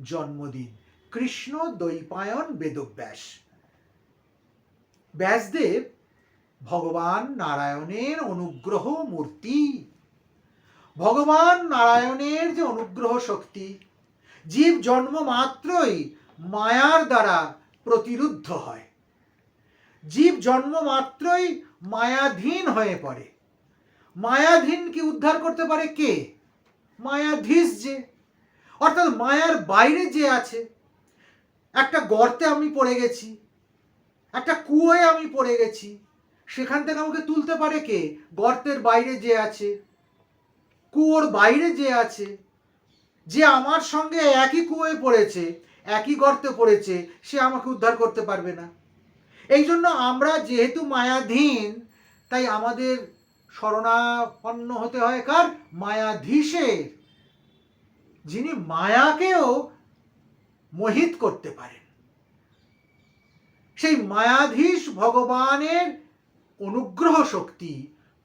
জন্মদিন। কৃষ্ণ দ্বৈপায়ন বেদব্যাস। ব্যাসদেব ভগবান নারায়ণের অনুগ্রহ মূর্তি। ভগবান নারায়ণের যে অনুগ্রহ শক্তি, জীব জন্ম মাত্রই মায়ার দ্বারা প্রতিরুদ্ধ হয়, জীব জন্ম মাত্রই মায়াধীন হয়ে পড়ে। মায়াধীনকে উদ্ধার করতে পারে কে? মায়াধীশ যে, অর্থাৎ মায়ার বাইরে যে আছে। একটা গর্তে আমি পড়ে গেছি, একটা কুয়োয় আমি পড়ে গেছি, সেখান থেকে আমাকে তুলতে পারে কে? গর্তের বাইরে যে আছে, কুয়োর বাইরে যে আছে, যে আমার সঙ্গে একই কুয়োয় পড়েছে, একই গর্তে পড়েছে, সে আমাকে উদ্ধার করতে পারবে না। এই জন্য আমরা যেহেতু মায়াধীন, তাই আমাদের শরণাপন্ন হতে হয় কার? মায়াধীশের, যিনি মায়াকেও মোহিত করতে পারেন। সেই মায়াধীশ ভগবানের অনুগ্রহ শক্তি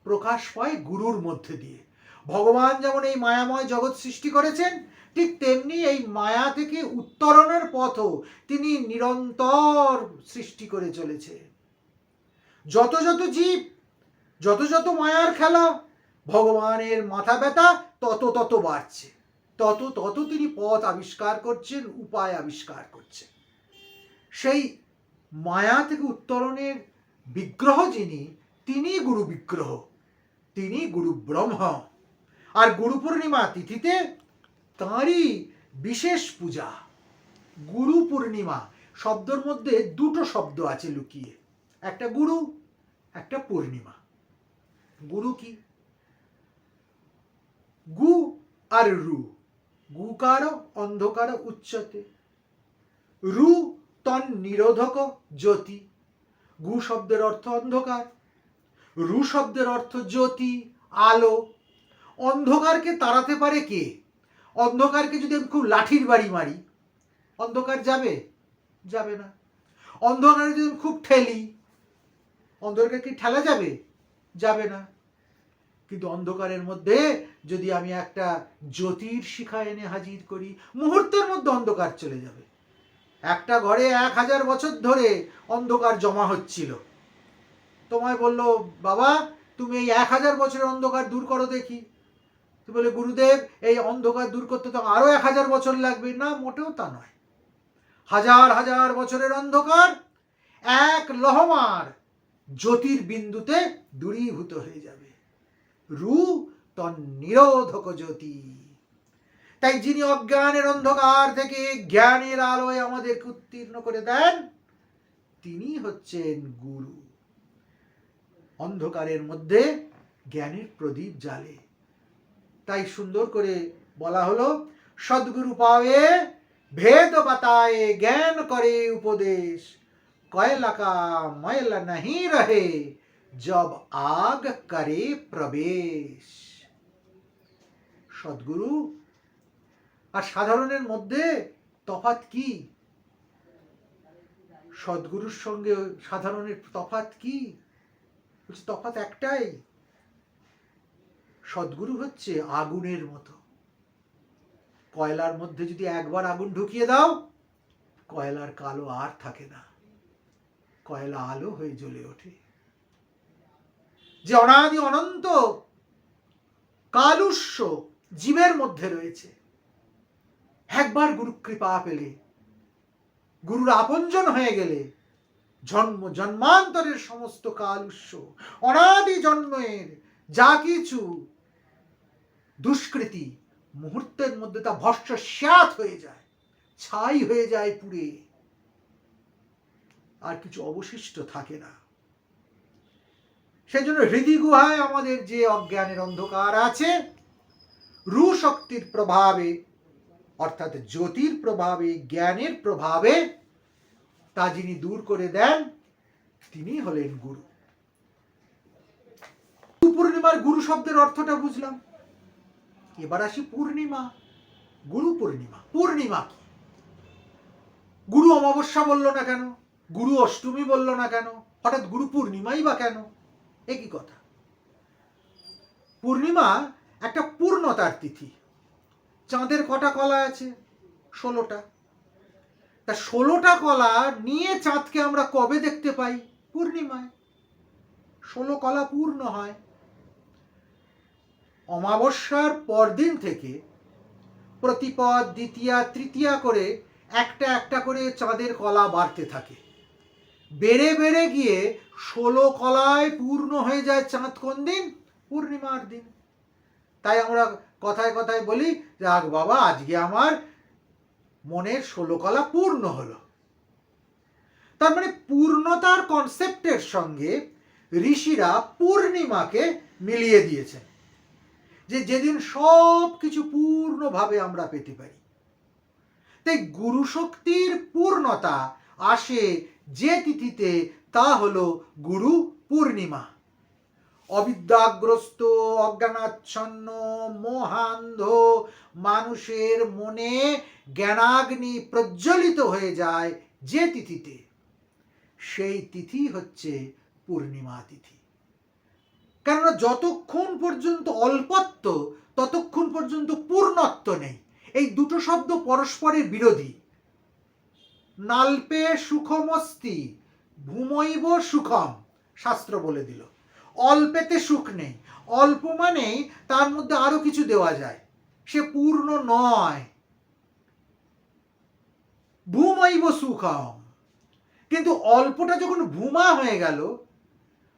প্রকাশ পায় গুরুর মধ্যে দিয়ে। ভগবান যেমন এই মায়াময় জগৎ সৃষ্টি করেছেন, ঠিক তেমনি এই মায়া থেকে উত্তরণের পথও তিনি নিরন্তর সৃষ্টি করে চলেছে। যত যত জীব, যত যত মায়ার খেলা, ভগবানের মাথা ব্যথা তত তত বাড়ছে, তত তত তিনি পথ আবিষ্কার করছেন, উপায় আবিষ্কার করছেন। সেই মায়া থেকে উত্তরণের বিগ্রহ যিনি, তিনি গুরু বিগ্রহ, তিনি গুরু ব্রহ্ম। আর গুরু পূর্ণিমা তিথিতে তাঁরই বিশেষ পূজা। গুরু পূর্ণিমা শব্দের মধ্যে দুটো শব্দ আছে লুকিয়ে, একটা গুরু, একটা পূর্ণিমা। গুরু কি? গু আর রু, গুকার অন্ধকার উচ্চতে, রু তন নিরোধক জ্যোতি। গু শব্দের অর্থ অন্ধকার, রু শব্দের অর্থ জ্যোতি, আলো। অন্ধকারকে তাড়াতে পারে কে? অন্ধকারকে যদি আমি খুব লাঠির বাড়ি মারি, অন্ধকার যাবে? যাবে না। অন্ধকারে যদি আমি খুব ঠেলি, অন্ধকারকে কি ঠেলা যাবে? যাবে না। কিন্তু অন্ধকারের মধ্যে যদি আমি একটা জ্যোতির শিখা এনে হাজির করি, মুহূর্তের মধ্যে অন্ধকার চলে যাবে। একটা ঘরে 1000 বছর ধরে অন্ধকার জমা হচ্ছিল, তোমায় বলল বাবা তুমি এই 1000 বছরের অন্ধকার দূর করো দেখি। তুমি বলে গুরুদেব এই অন্ধকার দূর করতে তো আরো 1000 বছর লাগবে। না, মোটেও তা নয়। হাজার হাজার বছরের অন্ধকার এক লহমার জ্যোতির বিন্দুতে দূরীভূত হয়ে যাবে। রু তন নিরোধক জ্যোতি। তাই যিনি অজ্ঞানের অন্ধকার থেকে জ্ঞানের আলোয় আমাদেরকে উত্তীর্ণ করে দেন, তিনি হচ্ছেন গুরু। অন্ধকারের মধ্যে জ্ঞানের প্রদীপ জ্বালে। তাই সুন্দর করে বলা হলো, সদ্গুরু পাওয়ে ভেদ বাতায়ে জ্ঞান করে উপদেশ, কয়লা কা ময়লা नहीं रहे जब आग करे प्रवेश। সদ্গুরু আর সাধারণের মধ্যে তফাৎ কি? সদ্গুরুর সঙ্গে সাধারণের তফাৎ কি? বলছে তফাৎ একটাই, সদ্গুরু হচ্ছে আগুনের মতো। কয়লার মধ্যে যদি একবার আগুন ঢুকিয়ে দাও, কয়লার কালো আর থাকে না, কয়লা আলো হয়ে জ্বলে ওঠে। যে অনাদি অনন্ত কালুষ্য জীবের মধ্যে রয়েছে, একবার গুরু কৃপা পেলে, গুরুর আপনজন হয়ে গেলে, জন্ম জন্মান্তরের সমস্ত কালুষ্য, অনাদি জন্মের যা কিছু দুষ্কৃতি, মুহূর্তের মধ্যে তা ভস্মস্যাৎ হয়ে যায়, ছাই হয়ে যায় পুড়ে, আর কিছু অবশিষ্ট থাকে না। সেজন্য হৃদয় গুহায় আমাদের যে অজ্ঞানের অন্ধকার আছে, রূ শক্তির প্রভাবে অর্থাৎ জ্যোতির প্রভাবে, জ্ঞানের প্রভাবে তা যিনি দূর করে দেন, তিনি হলেন গুরু। পূর্ণিমার গুরু শব্দের অর্থটা বুঝলাম, এবার আসি পূর্ণিমা। গুরু পূর্ণিমা, পূর্ণিমা কি? গুরু অমাবস্যা বলল না কেন? গুরু অষ্টমী বলল না কেন? হঠাৎ গুরু পূর্ণিমাই বা কেন? একই কথা। পূর্ণিমা একটা পূর্ণতার তিথি। চাঁদের কটা কলা আছে? 16টা। তা 16টা কলা নিয়ে চাঁদকে আমরা কবে দেখতে পাই? পূর্ণিমায়। 16 কলা পূর্ণ হয়। অমাবস্যার পরদিন থেকে প্রতিপদ, দ্বিতীয়া, তৃতীয়া করে একটা একটা করে চাঁদের কলা বাড়তে থাকে। বেড়ে বেড়ে গিয়ে 16 কলায় পূর্ণ হয়ে যায় চাঁদ। কোন দিন? পূর্ণিমার দিন। তাই আমরা কথায় কথায় বলি, যাক বাবা, আজকে আমার মনের 16 কলা পূর্ণ হলো। তার মানে পূর্ণতার কনসেপ্টের সঙ্গে ঋষিরা পূর্ণিমাকে মিলিয়ে দিয়েছেন, যে যেদিন সব কিছু পূর্ণভাবে আমরা পেতে পারি। তাই গুরু শক্তির পূর্ণতা আসে যে তিথিতে, তা হলো গুরু পূর্ণিমা। অবিদ্যাগ্রস্ত, অজ্ঞানাচ্ছন্ন, মোহান্ধ মানুষের মনে জ্ঞানাগ্নি প্রজ্বলিত হয়ে যায় যে তিথিতে, সেই তিথি হচ্ছে পূর্ণিমা তিথি। কেননা যতক্ষণ পর্যন্ত অল্পত্ব, ততক্ষণ পর্যন্ত পূর্ণত্ব নেই। এই দুটো শব্দ পরস্পরের বিরোধী। নাল্পে সুখমস্তি ভূমৈব সুখম, শাস্ত্র বলে দিল। অল্পেতে সুখ নেই। অল্প মানেই তার মধ্যে আরো কিছু দেওয়া যায়, সে পূর্ণ নয়। ভূমৈব সুখম, কিন্তু অল্পটা যখন ভূমা হয়ে গেল,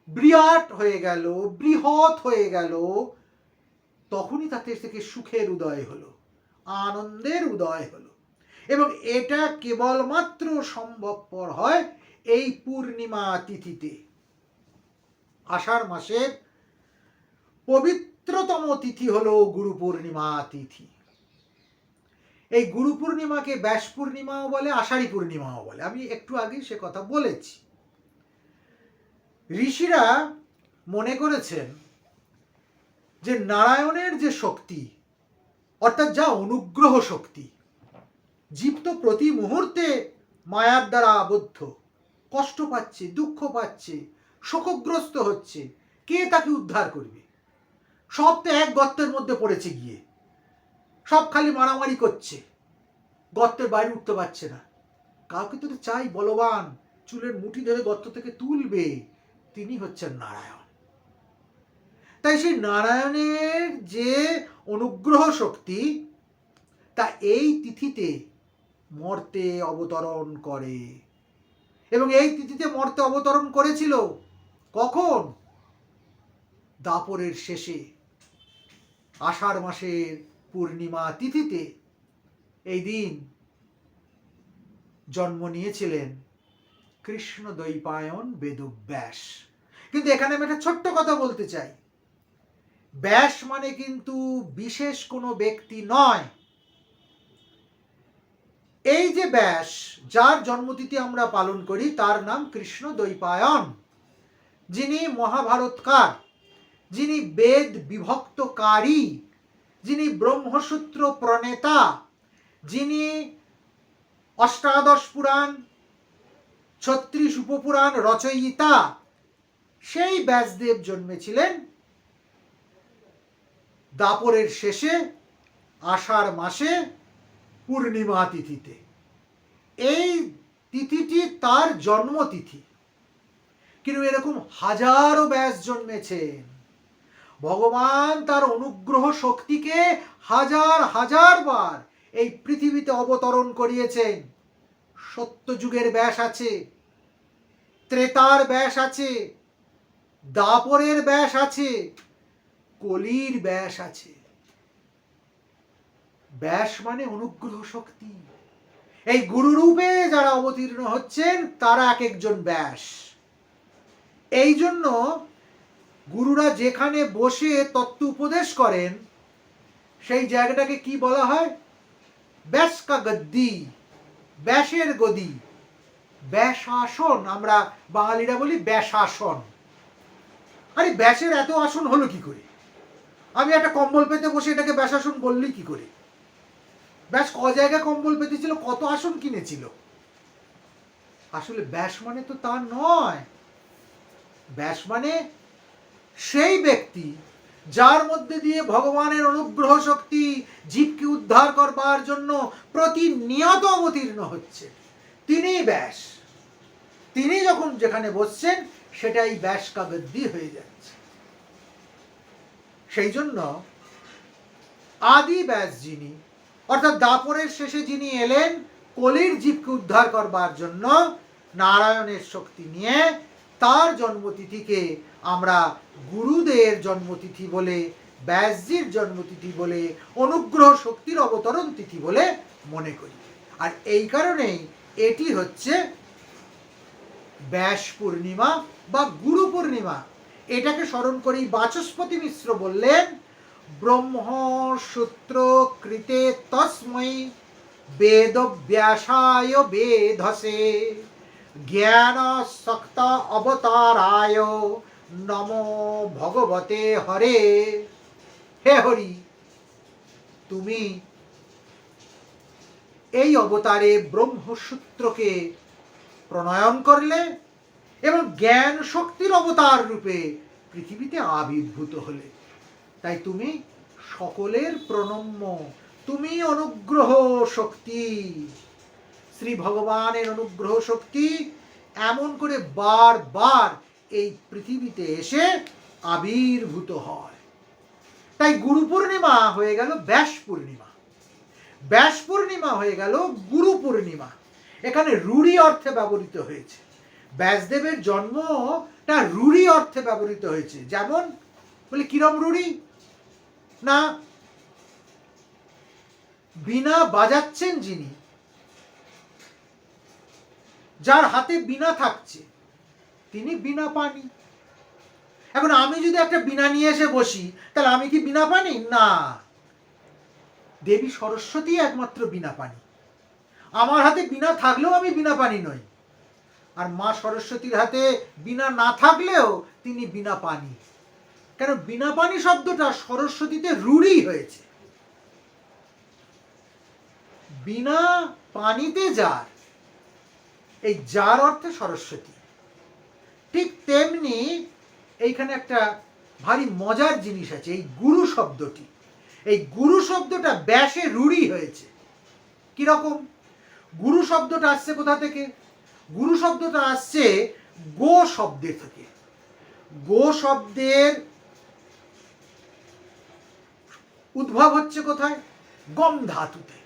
বিরাট হয়ে গেল, বৃহৎ হয়ে গেল, তখনই তাতে থেকে সুখের উদয় হলো, আনন্দের উদয় হলো। এবং এটা কেবলমাত্র সম্ভবপর হয় এই পূর্ণিমা তিথিতে। আষাঢ় মাসের পবিত্রতম তিথি হলো গুরু পূর্ণিমা তিথি। এই গুরু পূর্ণিমাকে ব্যাস পূর্ণিমাও বলে, আষাঢ়ী পূর্ণিমাও বলে। আমি একটু আগে সে কথা বলেছি। ঋষিরা মনে করেছেন যে নারায়ণের যে শক্তি, অর্থাৎ যা অনুগ্রহ শক্তি, জীব তো প্রতি মুহূর্তে মায়ার দ্বারা আবদ্ধ, কষ্ট পাচ্ছে, দুঃখ পাচ্ছে, শোকগ্রস্ত হচ্ছে। কে তাকে উদ্ধার করবে? সব তো এক গর্তের মধ্যে পড়েছে গিয়ে, সব খালি মারামারি করছে, গর্তের বাইরে উঠতে পারছে না। কাউকে তো চাই বলবান, চুলের মুঠি ধরে গর্ত থেকে তুলবে, তিনি হচ্ছেন নারায়ণ। তাই সেই নারায়ণের যে অনুগ্রহ শক্তি, তা এই তিথিতে মর্তে অবতরণ করে। এবং এই তিথিতে মর্তে অবতরণ করেছিল কখন? দাপরের শেষে, আষাঢ় মাসের পূর্ণিমা তিথিতে এই দিন জন্ম নিয়েছিলেন কৃষ্ণ দ্বৈপায়ন বেদব্যাস। কিন্তু এখানে আমি একটা ছোট্ট কথা বলতে চাই। ব্যাস মানে কিন্তু বিশেষ কোনো ব্যক্তি নয়। এই যে ব্যাস, যার জন্মতিথি আমরা পালন করি, তার নাম কৃষ্ণ দ্বৈপায়ন, যিনি মহাভারতকার, যিনি বেদ বিভক্তকারী, যিনি ব্রহ্মসূত্র প্রণেতা, যিনি অষ্টাদশ পুরাণ ছত্রিশ উপপুরাণ রচয়িতা সেই ব্যাসদেব জন্মেছিলেন দাপরের শেষে আষাঢ় মাসে পূর্ণিমা তিথিতে। এই তিথিটি তার জন্মতিথি। কিন্তু এরকম হাজারো ব্যাস জন্মেছেন। ভগবান তার অনুগ্রহ শক্তিকে হাজার হাজার বার এই পৃথিবীতে অবতরণ করিয়েছেন। সত্যযুগের ব্যাস আছে, ত্রেতার ব্যাস আছে, দাপরের ব্যাস আছে, কলির ব্যাস আছে। ব্যাস মানে অনুগ্রহ শক্তি। এই গুরুরূপে যারা অবতীর্ণ হচ্ছেন তারা এক একজন ব্যাস। এই জন্য গুরুরা যেখানে বসে তত্ত্ব উপদেশ করেন সেই জায়গাটাকে কি বলা হয়? ব্যাস কা গদ্দি, ব্যাসের গদি, ব্যাসাসন। আমরা বাঙালিরা বলি ব্যাসাসন। আরে ব্যাসের এত আসন হলো কি করে? আমি একটা কম্বল পেতে বসে এটাকে ব্যাসাসন বললি কি করে? ব্যাস ক জায়গায় কম্বল পেতেছিল, কত আসন কিনেছিল? আসলে ব্যাস মানে তো তা নয়। ব্যাস মানে সেই ব্যক্তি যার মধ্যে দিয়ে ভগবানের অনুগ্রহ শক্তি জীবকে উদ্ধার করবার জন্য প্রতিনিয়ত অবতীর্ণ হচ্ছে, তিনিই ব্যাস। তিনি যখন যেখানে বসছেন সেটাই ব্যাস কা গদ্দি হয়ে যাচ্ছে। সেই জন্য আদি ব্যাস যিনি, অর্থাৎ দাপরের শেষে যিনি এলেন কলির জীবকে উদ্ধার করবার জন্য নারায়ণের শক্তি নিয়ে, তার জন্মতিথিকে আমরা গুরুদের জন্মতিথি বলে, ব্যাসজির জন্মতিথি বলে, অনুগ্রহ শক্তির অবতরণ তিথি বলে মনে করি। আর এই কারণেই এটি হচ্ছে ব্যাস পূর্ণিমা বা গুরু পূর্ণিমা। এটাকে স্মরণ করেই বাচস্পতি মিশ্র বললেন, ব্রহ্মসূত্র কৃতে তস্मै বেদব্যাসায় বেধসে জ্ঞান শক্ত অবতারায় নমো ভগবতে হরে। হে হরি, তুমি এই অবতারে ব্রহ্মসূত্রকে প্রণয়ন করলে এবং জ্ঞান শক্তির অবতার রূপে পৃথিবীতে আবির্ভূত হলে। তাই তুমি সকলের প্রণম্য, তুমি অনুগ্রহ শক্তি। শ্রী ভগবানের অনুগ্রহ শক্তি এমন করে বারবার এই পৃথিবীতে এসে আবির্ভূত হয়। তাই গুরু পূর্ণিমা হয়ে গেল ব্যাস পূর্ণিমা, ব্যাস পূর্ণিমা হয়ে গেল গুরু পূর্ণিমা। এখানে রূঢ়ি অর্থে ব্যবহৃত হয়েছে। ব্যাসদেবের জন্মটা রূঢ়ি অর্থে ব্যবহৃত হয়েছে। যেমন বলে কিরম রূঢ়ি? না, বীণা বাজাচ্ছেন যিনি, যার হাতে বীণা থাকছে, তিনি বীণা পানি। এখন আমি যদি একটা বীণা নিয়ে এসে বসি, তাহলে আমি কি বীণা পানি? না, দেবী সরস্বতী একমাত্র বীণা পানি। আমার হাতে বীণা থাকলেও আমি বীণা পানি নই, আর মা সরস্বতীর হাতে বীণা না থাকলেও তিনি বীণা পানি। কেন? বীণা পানি শব্দটা সরস্বতীতে রূঢ়ি হয়েছে। বীণা পানিতে যার, এই যার অর্থে সরস্বতী। ঠিক তেমনি এইখানে একটা ভারী মজার জিনিস আছে। এই গুরু শব্দটি, এই গুরু শব্দটা ব্যাসে রূঢ়ি হয়েছে। কিরকম? গুরু শব্দটা আসছে কোথা থেকে? গুরু শব্দটা আসছে গো শব্দের থেকে। গো শব্দের উদ্ভব হচ্ছে কোথায়? গম ধাতুতে।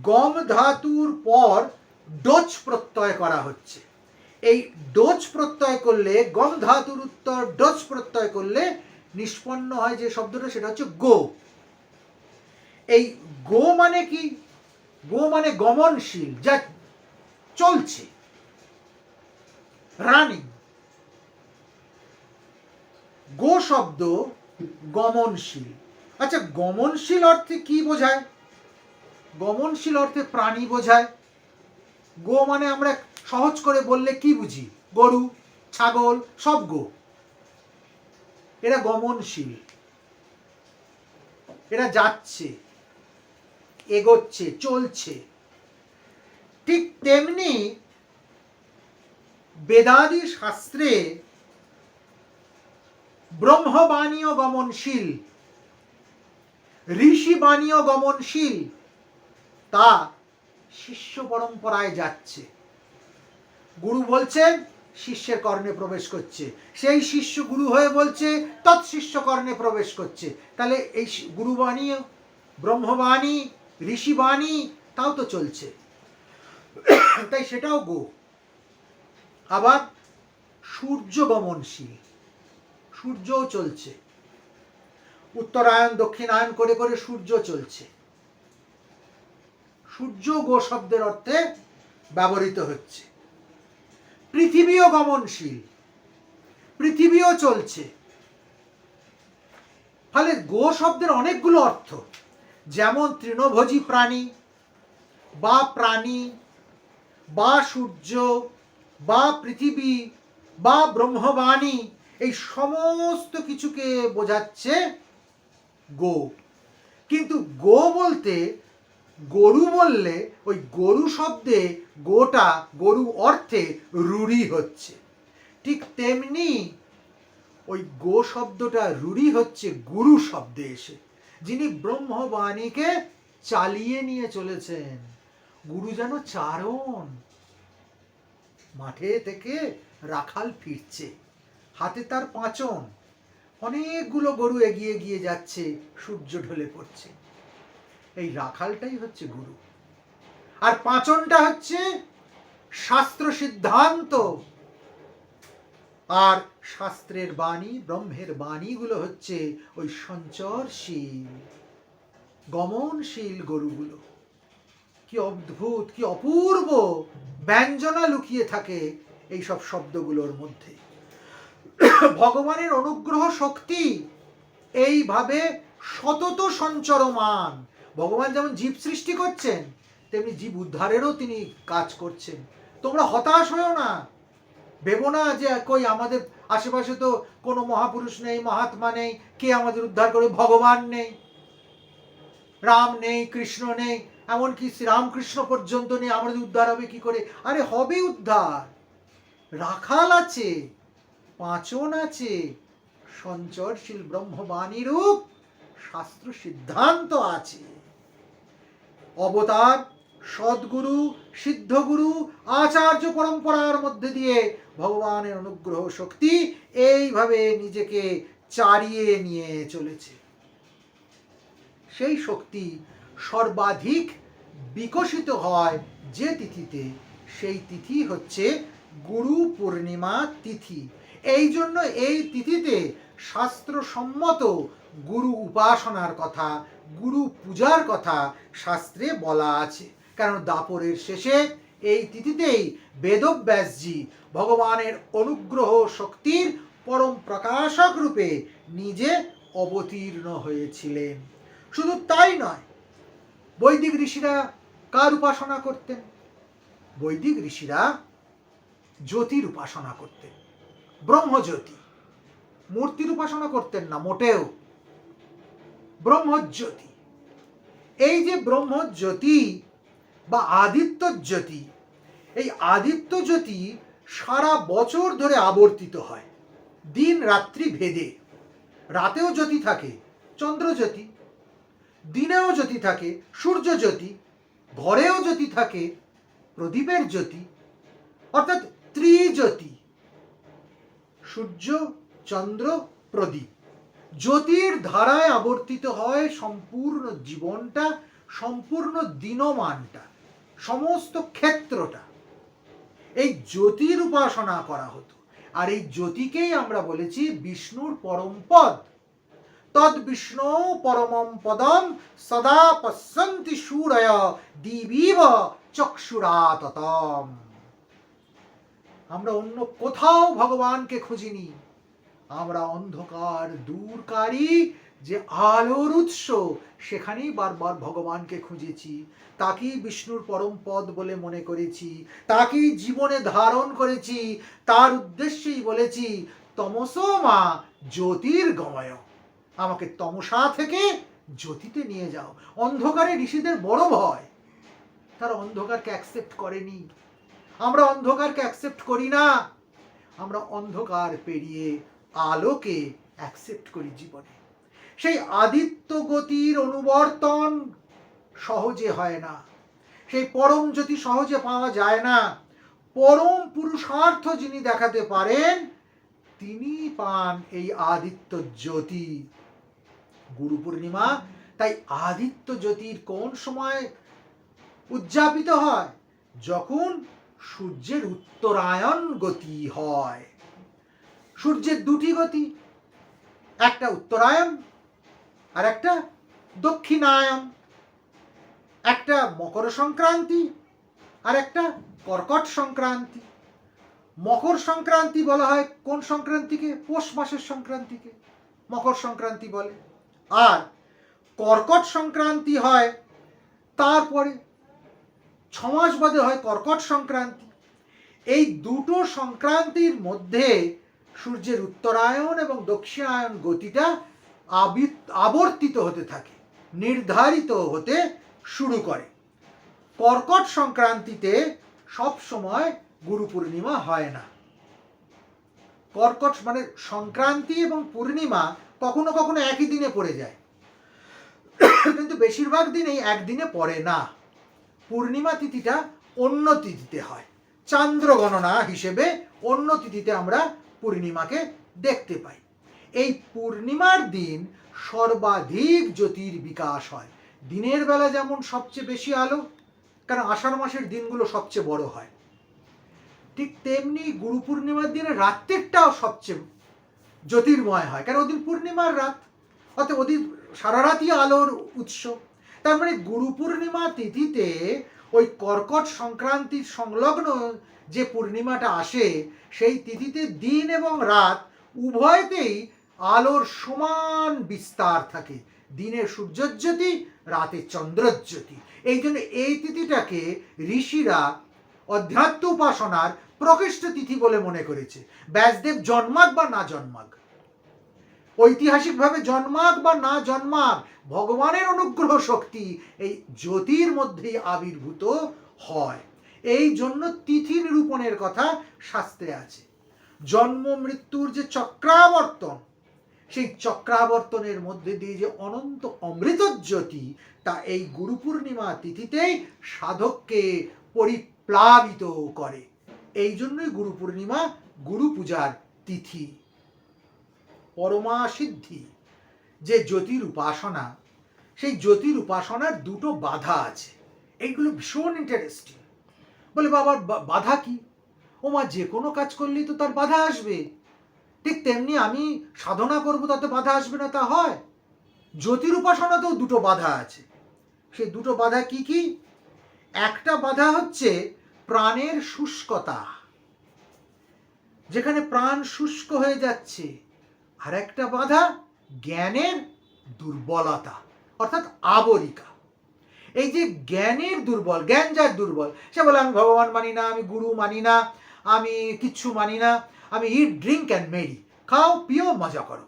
গম ধাতুর পর ডোচ প্রত্যয় করা হচ্ছে। এই ডোচ প্রত্যয় করলে, গম ধাতুর উত্তর ডোচ প্রত্যয় করলে নিষ্পন্ন হয় যে শব্দটা, সেটা হচ্ছে গো। এই গো মানে কি? গো মানে গমনশীল, যা চলছে, রানিং। গো শব্দ গমনশীল। আচ্ছা, গমনশীল অর্থে কি বোঝায়? গমনশীল অর্থে প্রাণী বোঝায়। গো মানে আমরা সহজ করে বললে কি বুঝি? গরু, ছাগল, সব গো। এরা গমনশীল, এরা যাচ্ছে, এগোচ্ছে, চলছে। ঠিক তেমনি বেদাদি শাস্ত্রে ব্রহ্মবাণীও গমনশীল, ঋষিবাণীও গমনশীল, তা শিষ্য পরম্পরায় যাচ্ছে। গুরু বলছেন, শিষ্যের কর্ণে প্রবেশ করছে, সেই শিষ্য গুরু হয়ে বলছে, তৎশিষ্য কর্ণে প্রবেশ করছে। তাহলে এই গুরুবাণী, ব্রহ্মবাণী, ঋষিবাণী তাও তো চলছে, তাই সেটাও গো। আবার সূর্য গমনশীল, সূর্যও চলছে, উত্তরায়ণ দক্ষিণায়ন করে করে সূর্য চলছে। সূর্য গো শব্দের অর্থে ব্যবহৃত হচ্ছে। পৃথিবীও গমনশীল, পৃথিবীও চলছে। ফলে গো শব্দের অনেকগুলো অর্থ, যেমন তৃণভোজী প্রাণী বা প্রাণী বা সূর্য বা পৃথিবী বা ব্রহ্মবাণী, এই সমস্ত কিছুকে বোঝাচ্ছে গো। কিন্তু গো বলতে, গরু বললে ওই গরু শব্দে গোটা, গরু অর্থে রূঢ়ি হচ্ছে। ঠিক তেমনি ওই গো শব্দটা রূঢ়ি হচ্ছে গুরু শব্দে এসে, যিনি ব্রহ্মবাণীকে চালিয়ে নিয়ে চলেছেন। গুরু যেন চারণ, মাঠে থেকে রাখাল ফিরছে, হাতে তার পাঁচন, অনেকগুলো গরু এগিয়ে গিয়ে যাচ্ছে, সূর্য ঢলে পড়ছে। এই রাখালটাই হচ্ছে গুরু, আর পাঁচনটা হচ্ছে শাস্ত্র সিদ্ধান্ত। আর শাস্ত্রের বাণী, ব্রহ্মের বাণীগুলো হচ্ছে ওই সঞ্চরশীল, গমনশীল গরুগুলো। কি অদ্ভুত, কি অপূর্ব ব্যঞ্জনা লুকিয়ে থাকে এই সব শব্দগুলোর মধ্যে। ভগবানের অনুগ্রহ শক্তি এইভাবে সতত সঞ্চরমান। ভগবান যেমন জীব সৃষ্টি করছেন, তেমনি জীব উদ্ধারেরও তিনি কাজ করছেন। তোমরা হতাশ হয়েও না, ভেবো না যে কই আমাদের আশেপাশে তো কোনো মহাপুরুষ নেই, মহাত্মা নেই, কে আমাদের উদ্ধার করবে, ভগবান নেই, রাম নেই, কৃষ্ণ নেই, এমনকি শ্রীরামকৃষ্ণ পর্যন্ত নেই, আমাদের উদ্ধার হবে কি করে? আরে হবে উদ্ধার, রাখাল আছে, পাঁচন আছে, সঞ্চরশীল ব্রহ্মবাণী রূপ শাস্ত্র সিদ্ধান্ত আছে। অবতার, সদ্গুরু, সিদ্ধগুরু, আচার্য পরম্পরার মধ্যে দিয়ে ভগবানের অনুগ্রহ শক্তি এইভাবে নিজেকে চারিয়ে নিয়ে চলেছে। সেই শক্তি সর্বাধিক বিকশিত হয় যে তিথিতে, সেই তিথি হচ্ছে গুরু পূর্ণিমা তিথি। এই জন্য এই তিথিতে শাস্ত্রসম্মত গুরু উপাসনার কথা, গুরু পূজার কথা শাস্ত্রে বলা আছে। কারণ দাপরের শেষে এই তিথিতেই বেদব্যাসজি ভগবানের অনুগ্রহ শক্তির পরম প্রকাশক রূপে নিজে অবতীর্ণ হয়েছিলেন। শুধু তাই নয়, বৈদিক ঋষিরা কার উপাসনা করতেন? বৈদিক ঋষিরা জ্যোতির উপাসনা করতেন, ব্রহ্মজ্যোতি। মূর্তির উপাসনা করতেন না মোটেও, ব্রহ্মজ্যোতি। এই যে ব্রহ্মজ্যোতি বা আদিত্য জ্যোতি, এই আদিত্য জ্যোতি সারা বছর ধরে আবর্তিত হয়, দিন রাত্রি ভেদে। রাতেও জ্যোতি থাকে, চন্দ্রজ্যোতি, দিনেও জ্যোতি থাকে, সূর্য জ্যোতি, ঘরেও জ্যোতি থাকে, প্রদীপের জ্যোতি, অর্থাৎ ত্রিজ্যোতি, সূর্য, চন্দ্র, প্রদীপ। জ্যোতির ধারায় আবর্তিত হয় সম্পূর্ণ জীবনটা, সম্পূর্ণ দিনমানটা, সমস্ত ক্ষেত্রটা। এই জ্যোতির উপাসনা করা হতো। আর এই জ্যোতিকেই আমরা বলেছি বিষ্ণুর পরম পদ। তদ বিষ্ণু পরমম পদম সদা পশ্যন্তি সূরয় দিবিব চক্ষুরাততম। আমরা অন্য কোথাও ভগবানকে খুঁজিনি, আমরা অন্ধকার দূরকারী যে আলোর উৎস, সেখানেই বারবার ভগবানকে খুঁজেছি, তাকেই বিষ্ণুর পরম পদ বলে মনে করেছি, তাকেই জীবনে ধারণ করেছি। তার উদ্দেশ্যেই বলেছি তমসো মা জ্যোতির্গময়, আমাকে তমসা থেকে জ্যোতিতে নিয়ে যাও। অন্ধকারে ঋষিদের বড় ভয়, তারা অন্ধকারকে অ্যাকসেপ্ট করেনি। আমরা অন্ধকারকে অ্যাকসেপ্ট করি না, আমরা অন্ধকার পেরিয়ে আলোকে অ্যাকসেপ্ট করি জীবনে। সেই আদিত্য গতির অনুবর্তন সহজে হয় না, সেই পরম জ্যোতি সহজে পাওয়া যায় না। পরম পুরুষার্থ যিনি দেখাতে পারেন তিনি পান এই আদিত্য জ্যোতি। গুরু পূর্ণিমা তাই আদিত্য জ্যোতির কোন সময় উদযাপিত হয়? যখন সূর্যের উত্তরায়ণ গতি হয়। সূর্যের দুটি গতি, একটা উত্তরায়ণ আর একটা দক্ষিণায়ন, একটা মকর সংক্রান্তি আর একটা কর্কট সংক্রান্তি। মকর সংক্রান্তি বলা হয় কোন সংক্রান্তিকে? পৌষ মাসের সংক্রান্তিকে মকর সংক্রান্তি বলে। আর কর্কট সংক্রান্তি হয় তারপরে 6 মাস বাদে হয় কর্কট সংক্রান্তি। এই দুটো সংক্রান্তির মধ্যে সূর্যের উত্তরায়ণ এবং দক্ষিণায়ন গতিটা আবর্তিত হতে থাকে, নির্ধারিত হতে শুরু করে। কর্কট সংক্রান্তিতে সব সময় গুরু পূর্ণিমা হয় না। কর্কট মানে সংক্রান্তি এবং পূর্ণিমা কখনো কখনো একই দিনে পড়ে যায়, কিন্তু বেশিরভাগ দিনেই একদিনে পড়ে না। পূর্ণিমা তিথিটা অন্য তিথিতে হয়, চান্দ্র গণনা হিসেবে অন্য তিথিতে আমরা পূর্ণিমাকে দেখতে পাই। এই পূর্ণিমার দিন সর্বাধিক জ্যোতির বিকাশ হয়। দিনের বেলা যেমন সবচেয়ে বেশি আলো, কারণ আষাঢ় মাসের দিনগুলো সবচেয়ে বড় হয়, ঠিক তেমনি গুরু পূর্ণিমার দিনে রাত্রিটাও সবচেয়ে জ্যোতির্ময় হয়, কারণ ওদিন পূর্ণিমার রাত, অর্থাৎ ওদিন সারা রাতই আলোর উৎস। তার মানে গুরু পূর্ণিমা তিথিতে ওই কর্কট সংক্রান্তির সংলগ্ন যে পূর্ণিমাটা আসে, সেই তিথিতে দিন এবং রাত উভয়তেই আলোর সমান বিস্তার থাকে। দিনের সূর্যজ্যোতি, রাতে চন্দ্রজ্যোতি। এই জন্য এই তিথিটাকে ঋষিরা অধ্যাত্ম উপাসনার প্রকৃষ্ট তিথি বলে মনে করেছে। ব্যাসদেব জন্মাক বা না জন্মাক, ঐতিহাসিকভাবে জন্মাক বা না জন্মাক, ভগবানের অনুগ্রহ শক্তি এই জ্যোতির মধ্যেই আবির্ভূত হয়। এই জন্য তিথি নিরূপণের কথা শাস্ত্রে আছে। জন্ম মৃত্যুর যে চক্রাবর্তন, সেই চক্রাবর্তনের মধ্যে দিয়ে যে অনন্ত অমৃত জ্যোতি, তা এই গুরু পূর্ণিমা তিথিতেই সাধককে পরিপ্লাবিত করে। এই জন্যই গুরু পূর্ণিমা গুরু পূজার তিথি। পরমা সিদ্ধি যে জ্যোতির উপাসনা, সেই জ্যোতির উপাসনার দুটো বাধা আছে। এইগুলো ভীষণ ইন্টারেস্টিং। বলে বাবার বাধা কি? ও মা, যে কোনো কাজ করলেই তো তার বাধা আসবে। ঠিক তেমনি আমি সাধনা করব, তাতে বাধা আসবে না তা হয়? জ্যোতির উপাসনাতেও দুটো বাধা আছে। সেই দুটো বাধা কি কি? একটা বাধা হচ্ছে প্রাণের শুষ্কতা, যেখানে প্রাণ শুষ্ক হয়ে যাচ্ছে। আর একটা বাধা জ্ঞানের দুর্বলতা, অর্থাৎ আবরিকা। এই যে জ্ঞানের দুর্বল, জ্ঞান যার দুর্বল, সে বলে আমি ভগবান মানি না, আমি গুরু মানি না, আমি কিচ্ছু মানি না, আমি ইট ড্রিঙ্ক অ্যান্ড মেরি, খাও পিও মজা করো,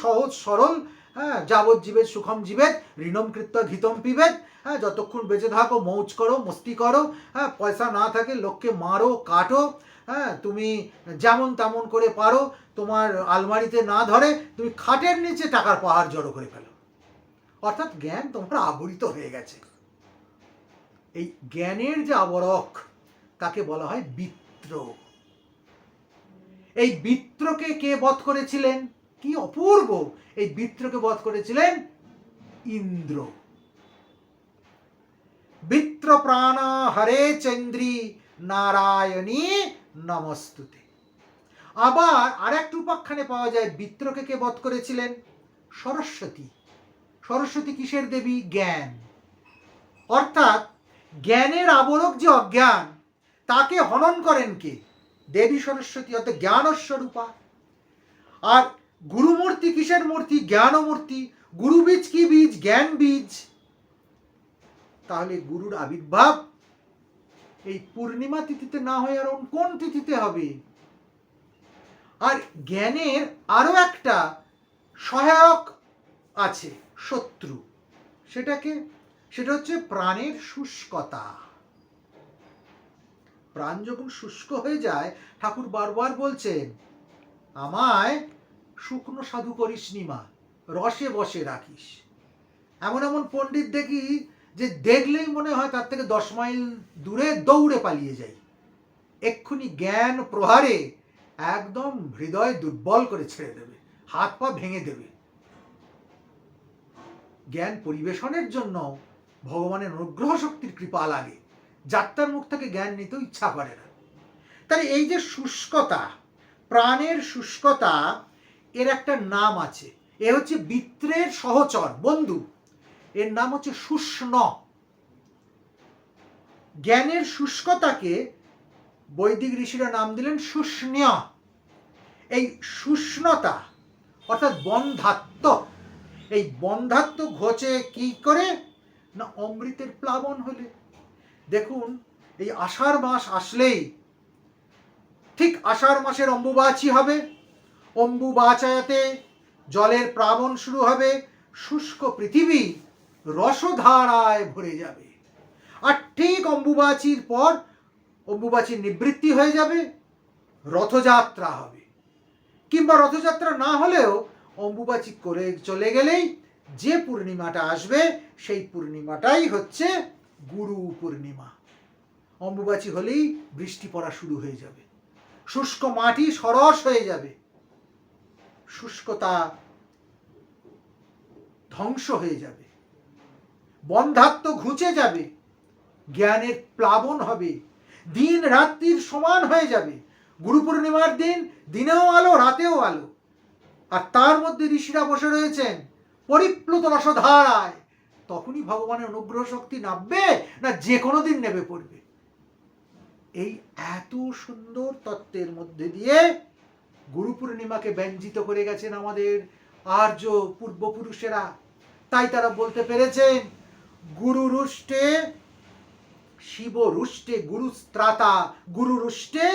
সহজ সরল, যাবজ্জীবেদ সুখম জীবেদ ঋণম কৃত্য ঘিতম পিবেদ, যতক্ষণ বেঁচে থাকো মৌজ করো, মস্তি করো, পয়সা না থাকে লোককে মারো কাটো, তুমি যেমন তেমন করে পারো, তোমার আলমারিতে না ধরে তুমি খাটের নিচে টাকার পাহাড় জড়ো করে ফেলো। অর্থাৎ জ্ঞান তোমার আবরিত হয়ে গেছে। এই জ্ঞানের যে আবরক, তাকে বলা হয় বিত্র। এই বিত্রকে কে বধ করেছিলেন? কি অপূর্ব! এই বিত্রকে বধ করেছিলেন ইন্দ্র। বিত্র প্রাণ হরে চন্দ্রী নারায়ণী নমস্তুতে। আবার আরেক উপাখ্যানে পাওয়া যায় বিত্রকে কে বধ করেছিলেন? সরস্বতী। সরস্বতী কিসের দেবী? জ্ঞান। অর্থাৎ জ্ঞানের আবরক যে অজ্ঞান, তাকে হনন করেন কে? দেবী সরস্বতী, অর্থাৎ জ্ঞানস্বরূপা। আর গুরুমূর্তি কিসের মূর্তি? জ্ঞানমূর্তি। গুরু বীজ কি বীজ? জ্ঞান বীজ। তাহলে গুরুর আবির্ভাব এই পূর্ণিমা তিথিতে না হয় আর কোন তিথিতে হবে? আর জ্ঞানের আরো একটা সহায়ক আছে, শত্রু। সেটা হচ্ছে প্রাণের শুষ্কতা। প্রাণ যখন শুষ্ক হয়ে যায়, ঠাকুর বারবার বলছেন, আমায় শুকনো সাধু করিসনি মা, রসে বসে রাখিস। এমন এমন পণ্ডিত দেখি যে দেখলেই মনে হয় তার থেকে 10 মাইল দূরে দৌড়ে পালিয়ে যাই, এক্ষুনি জ্ঞান প্রহারে একদম হৃদয় দুর্বল করে ছেড়ে দেবে, হাত পা ভেঙে দেবে। জ্ঞান পরিবেশনের জন্য ভগবানের অনুগ্রহ শক্তির কৃপা লাগে, যাত্রার মুখ থেকে জ্ঞান নিতেও ইচ্ছা করে না। তাই এই যে শুষ্কতা, প্রাণের শুষ্কতা, এর একটা নাম আছে। এ হচ্ছে বিত্রের সহচর বন্ধু, এর নাম হচ্ছে শুষ্ণ। জ্ঞানের শুষ্কতাকে বৈদিক ঋষিরা নাম দিলেন শুষ্ণ্য। এই শুষ্ণতা অর্থাৎ বন্ধাত্ম, এই বন্ধাত্ম ঘোচে কি করে না অমৃতের প্লাবন হলে। দেখুন, এই আষাঢ় মাস আসলেই, ঠিক আষাঢ় মাসের অম্বুবাচী হবে, অম্বুবাচায়াতে জলের প্লাবন শুরু হবে, শুষ্ক পৃথিবী রসধারায় ভরে যাবে। আর ঠিক অম্বুবাচীর পর, অম্বুবাচীর নিবৃত্তি হয়ে যাবে, রথযাত্রা হবে। কিংবা রথযাত্রা না হলেও অম্বুবাচী করে চলে গেলেই যে পূর্ণিমাটা আসবে সেই পূর্ণিমাটাই হচ্ছে গুরু পূর্ণিমা। অম্বুবাচী হলেই বৃষ্টি পড়া শুরু হয়ে যাবে, শুষ্ক মাটি সরস হয়ে যাবে, শুষ্কতা ধ্বংস হয়ে যাবে, বন্ধাত্ম ঘুচে যাবে, জ্ঞানের প্লাবন হবে, দিন রাত্রির সমান হয়ে যাবে। গুরু পূর্ণিমার দিন দিনেও আলো রাতেও আলো, আর তার মধ্যে ঋষিরা বসে রয়েছেন পরিপ্লুত রসধারায়। তখনই ভগবানের অনুগ্রহ শক্তি নামবে না যে কোনো দিন নেমে পড়বে। এই এত সুন্দর তত্ত্বের মধ্যে দিয়ে গুরু পূর্ণিমাকে ব্যঞ্জিত করে গেছেন আমাদের আর্য পূর্বপুরুষেরা। তাই তারা বলতে পেরেছেন, গুরু রুষ্টে শিব রুষ্টে গুরু স্ত্রাতা, গুরু রুষ্টে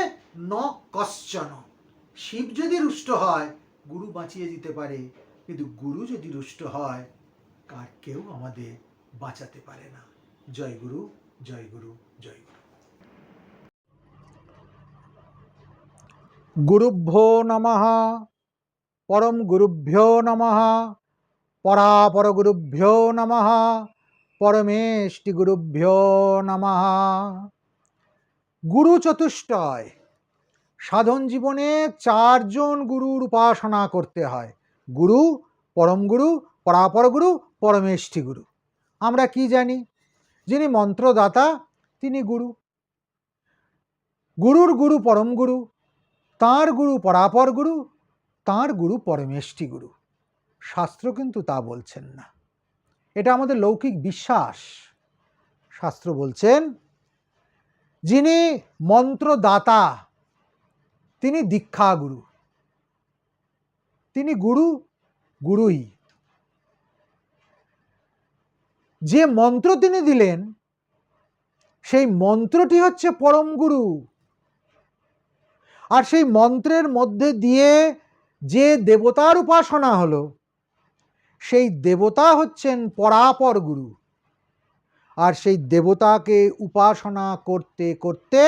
ন কশ্চন। শিব যদি রুষ্ট হয় গুরু বাঁচিয়ে দিতে পারে, কিন্তু গুরু যদি রুষ্ট হয় কার কেউ আমাদের বাঁচাতে পারে না। জয় গুরু, জয় গুরু, জয় গুরু। গুরুভ্যো নমঃ, পরম গুরুভ্যো নমঃ, পরাপর গুরুভ্যো নমঃ, পরমেষ্টি গুরুভ্যো নমঃ। গুরু চতুষ্টয়। সাধন জীবনে 4 জন গুরুর উপাসনা করতে হয়। গুরু, পরম গুরু, পরাপর গুরু, পরমেষ্টি গুরু। আমরা কি জানি? যিনি মন্ত্রদাতা তিনি গুরু, গুরুর গুরু পরম গুরু, তাঁর গুরু পরাপর গুরু, তাঁর গুরু পরমেষ্টি গুরু। শাস্ত্র কিন্তু তা বলছেন না, এটা আমাদের লৌকিক বিশ্বাস। শাস্ত্র বলছেন যিনি মন্ত্রদাতা তিনি দীক্ষা গুরু, তিনি গুরু, গুরুই। যে মন্ত্র তিনি দিলেন সেই মন্ত্রটি হচ্ছে পরম গুরু, আর সেই মন্ত্রের মধ্যে দিয়ে যে দেবতার উপাসনা হলো সেই দেবতা হচ্ছেন পরাপর গুরু। আর সেই দেবতাকে উপাসনা করতে করতে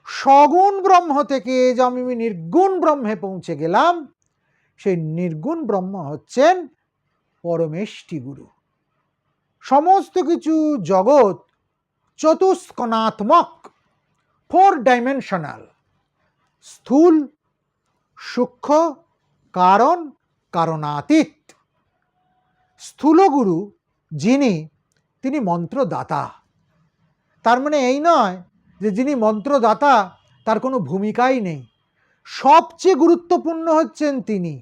সগুণ ব্রহ্ম থেকে যে আমি নির্গুণ ব্রহ্মে পৌঁছে গেলাম, সেই নির্গুণ ব্রহ্ম হচ্ছেন পরমেষ্টি গুরু। সমস্ত কিছু জগৎ চতুষ্কোণাত্মক, 4 ডাইমেনশনাল, স্থূল, সূক্ষ্ম, কারণ, কারণাতীত। স্থূল গুরু যিনি, তিনি মন্ত্রদাতা। তার মানে এই নয় যে যিনি মন্ত্রদাতা তার কোনো ভূমিকাই নেই, সবচেয়ে গুরুত্বপূর্ণ হচ্ছেন তিনি।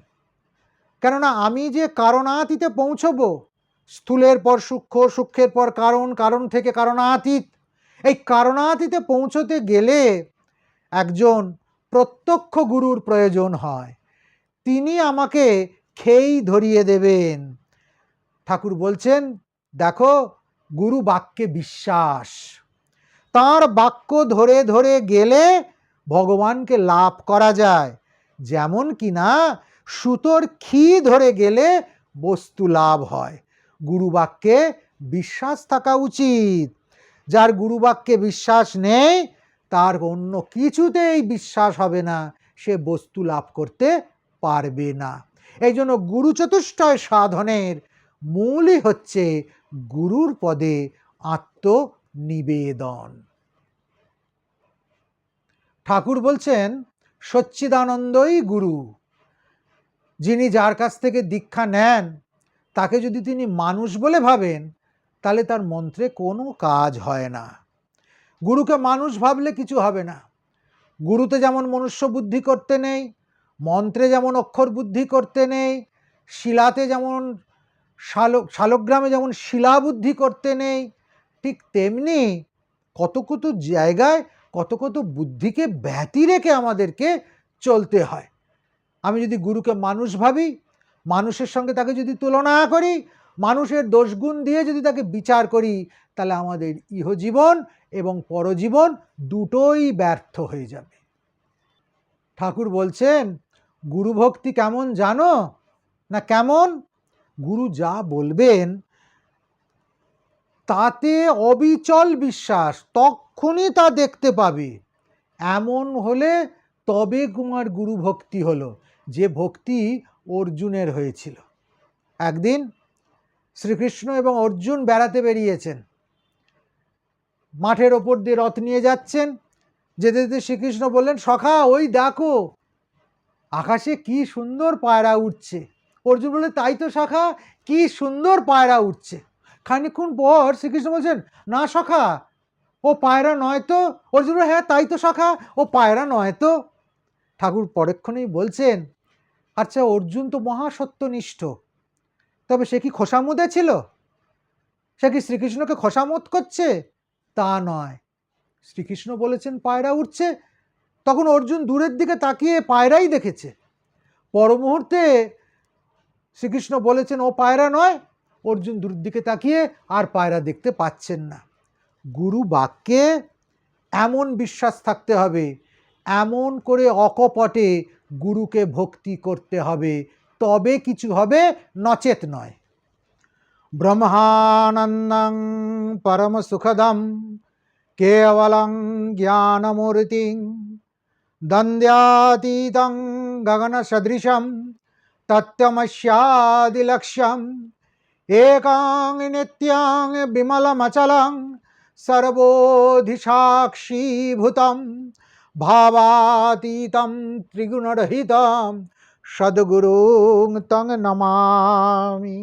কেননা আমি যে কারণাতীতে পৌঁছবো, স্থূলের পর সূক্ষ্ম, সূক্ষ্মের পর কারণ, কারণ থেকে কারণাতীত, এই কারণাতীতে পৌঁছতে গেলে একজন প্রত্যক্ষ গুরুর প্রয়োজন হয়। তিনি আমাকে খেই ধরিয়ে দেবেন। ঠাকুর বলছেন, দেখো গুরু বাক্যে বিশ্বাস, তাঁর বাক্য ধরে ধরে গেলে ভগবানকে লাভ করা যায়। যেমন কিনা সুতোর খি ধরে গেলে বস্তু লাভ হয়। গুরু বাক্যে বিশ্বাস থাকা উচিত। যার গুরু বাক্যে বিশ্বাস নেই তার অন্য কিছুতেই বিশ্বাস হবে না, সে বস্তু লাভ করতে পারবে না। এই জন্য গুরু চতুষ্টয় সাধনের মূলই হচ্ছে গুরুর পদে আত্মনিবেদন। ঠাকুর বলছেন সচ্চিদানন্দই গুরু। যিনি যার কাছ থেকে দীক্ষা নেন তাকে যদি তিনি মানুষ বলে ভাবেন, তাহলে তার মন্ত্রে কোনো কাজ হয় না। গুরুকে মানুষ ভাবলে কিছু হবে না। গুরুতে যেমন মনুষ্য বুদ্ধি করতে নেই, মন্ত্রে যেমন অক্ষর বুদ্ধি করতে নেই, শিলাতে যেমন শালগ্রামে যেমন শিলা বুদ্ধি করতে নেই, ঠিক তেমনি কত কত জায়গায় কত কত বুদ্ধিকে ব্যতি রেখে আমাদেরকে চলতে হয়। আমি যদি গুরুকে মানুষ ভাবি, মানুষের সঙ্গে তাকে যদি তুলনা করি, মানুষের দোষগুণ দিয়ে যদি তাকে বিচার করি, তাহলে আমাদের ইহজীবন এবং পরজীবন দুটোই ব্যর্থ হয়ে যাবে। ঠাকুর বলছেন গুরু ভক্তি কেমন জানো না? কেমন? গুরু যা বলবেন তাতে অবিচল বিশ্বাস, তখনই তা দেখতে পাবে। এমন হলে তবে তোমার গুরু ভক্তি হলো, যে ভক্তি অর্জুনের হয়েছিল। একদিন শ্রীকৃষ্ণ এবং অর্জুন বেড়াতে বেরিয়েছেন, মাঠের ওপর দিয়ে রথ নিয়ে যাচ্ছেন। যেতে যেতে শ্রীকৃষ্ণ বললেন, সখা ওই দেখো আকাশে কি সুন্দর পায়রা উঠছে। অর্জুন বললেন, তাই তো সখা, কি সুন্দর পায়রা উঠছে। খানিকক্ষণ পর শ্রীকৃষ্ণ বলছেন, না সখা ও পায়রা নয় তো। অর্জুন বলল, হ্যাঁ তাই তো সখা, ও পায়রা নয় তো। ঠাকুর পরক্ষণেই বলছেন, আচ্ছা অর্জুন তো মহাসত্যনিষ্ঠ, তবে সে কি খোসামুদে ছিল? সে কি শ্রীকৃষ্ণকে খোসামত করছে? তা নয়। শ্রীকৃষ্ণ বলেছেন পায়রা উঠছে, তখন অর্জুন দূরের দিকে তাকিয়ে পায়রাই দেখেছে। পর মুহূর্তে শ্রীকৃষ্ণ বলেছেন ও পায়রা নয়, অর্জুন দূরের দিকে তাকিয়ে আর পায়রা দেখতে পাচ্ছেন না। গুরু বাক্যে এমন বিশ্বাস থাকতে হবে, এমন করে অকপটে গুরুকে ভক্তি করতে হবে, তবে কিছু হবে, নচেত নয়। ব্রহ্মানন্দং পরম সুখদম কেবলং জ্ঞানমূর্তিং দ্বন্দ্বাতীতং গগন সদৃশম তত্ত্বমস্যাদিলক্ষ্যম একাং নিত্যং বিমলমচলং সর্বোধিসাক্ষীভূতম ভাবাতীতম ত্রিগুণরহিতম সদ্গুরুং তং নমামি।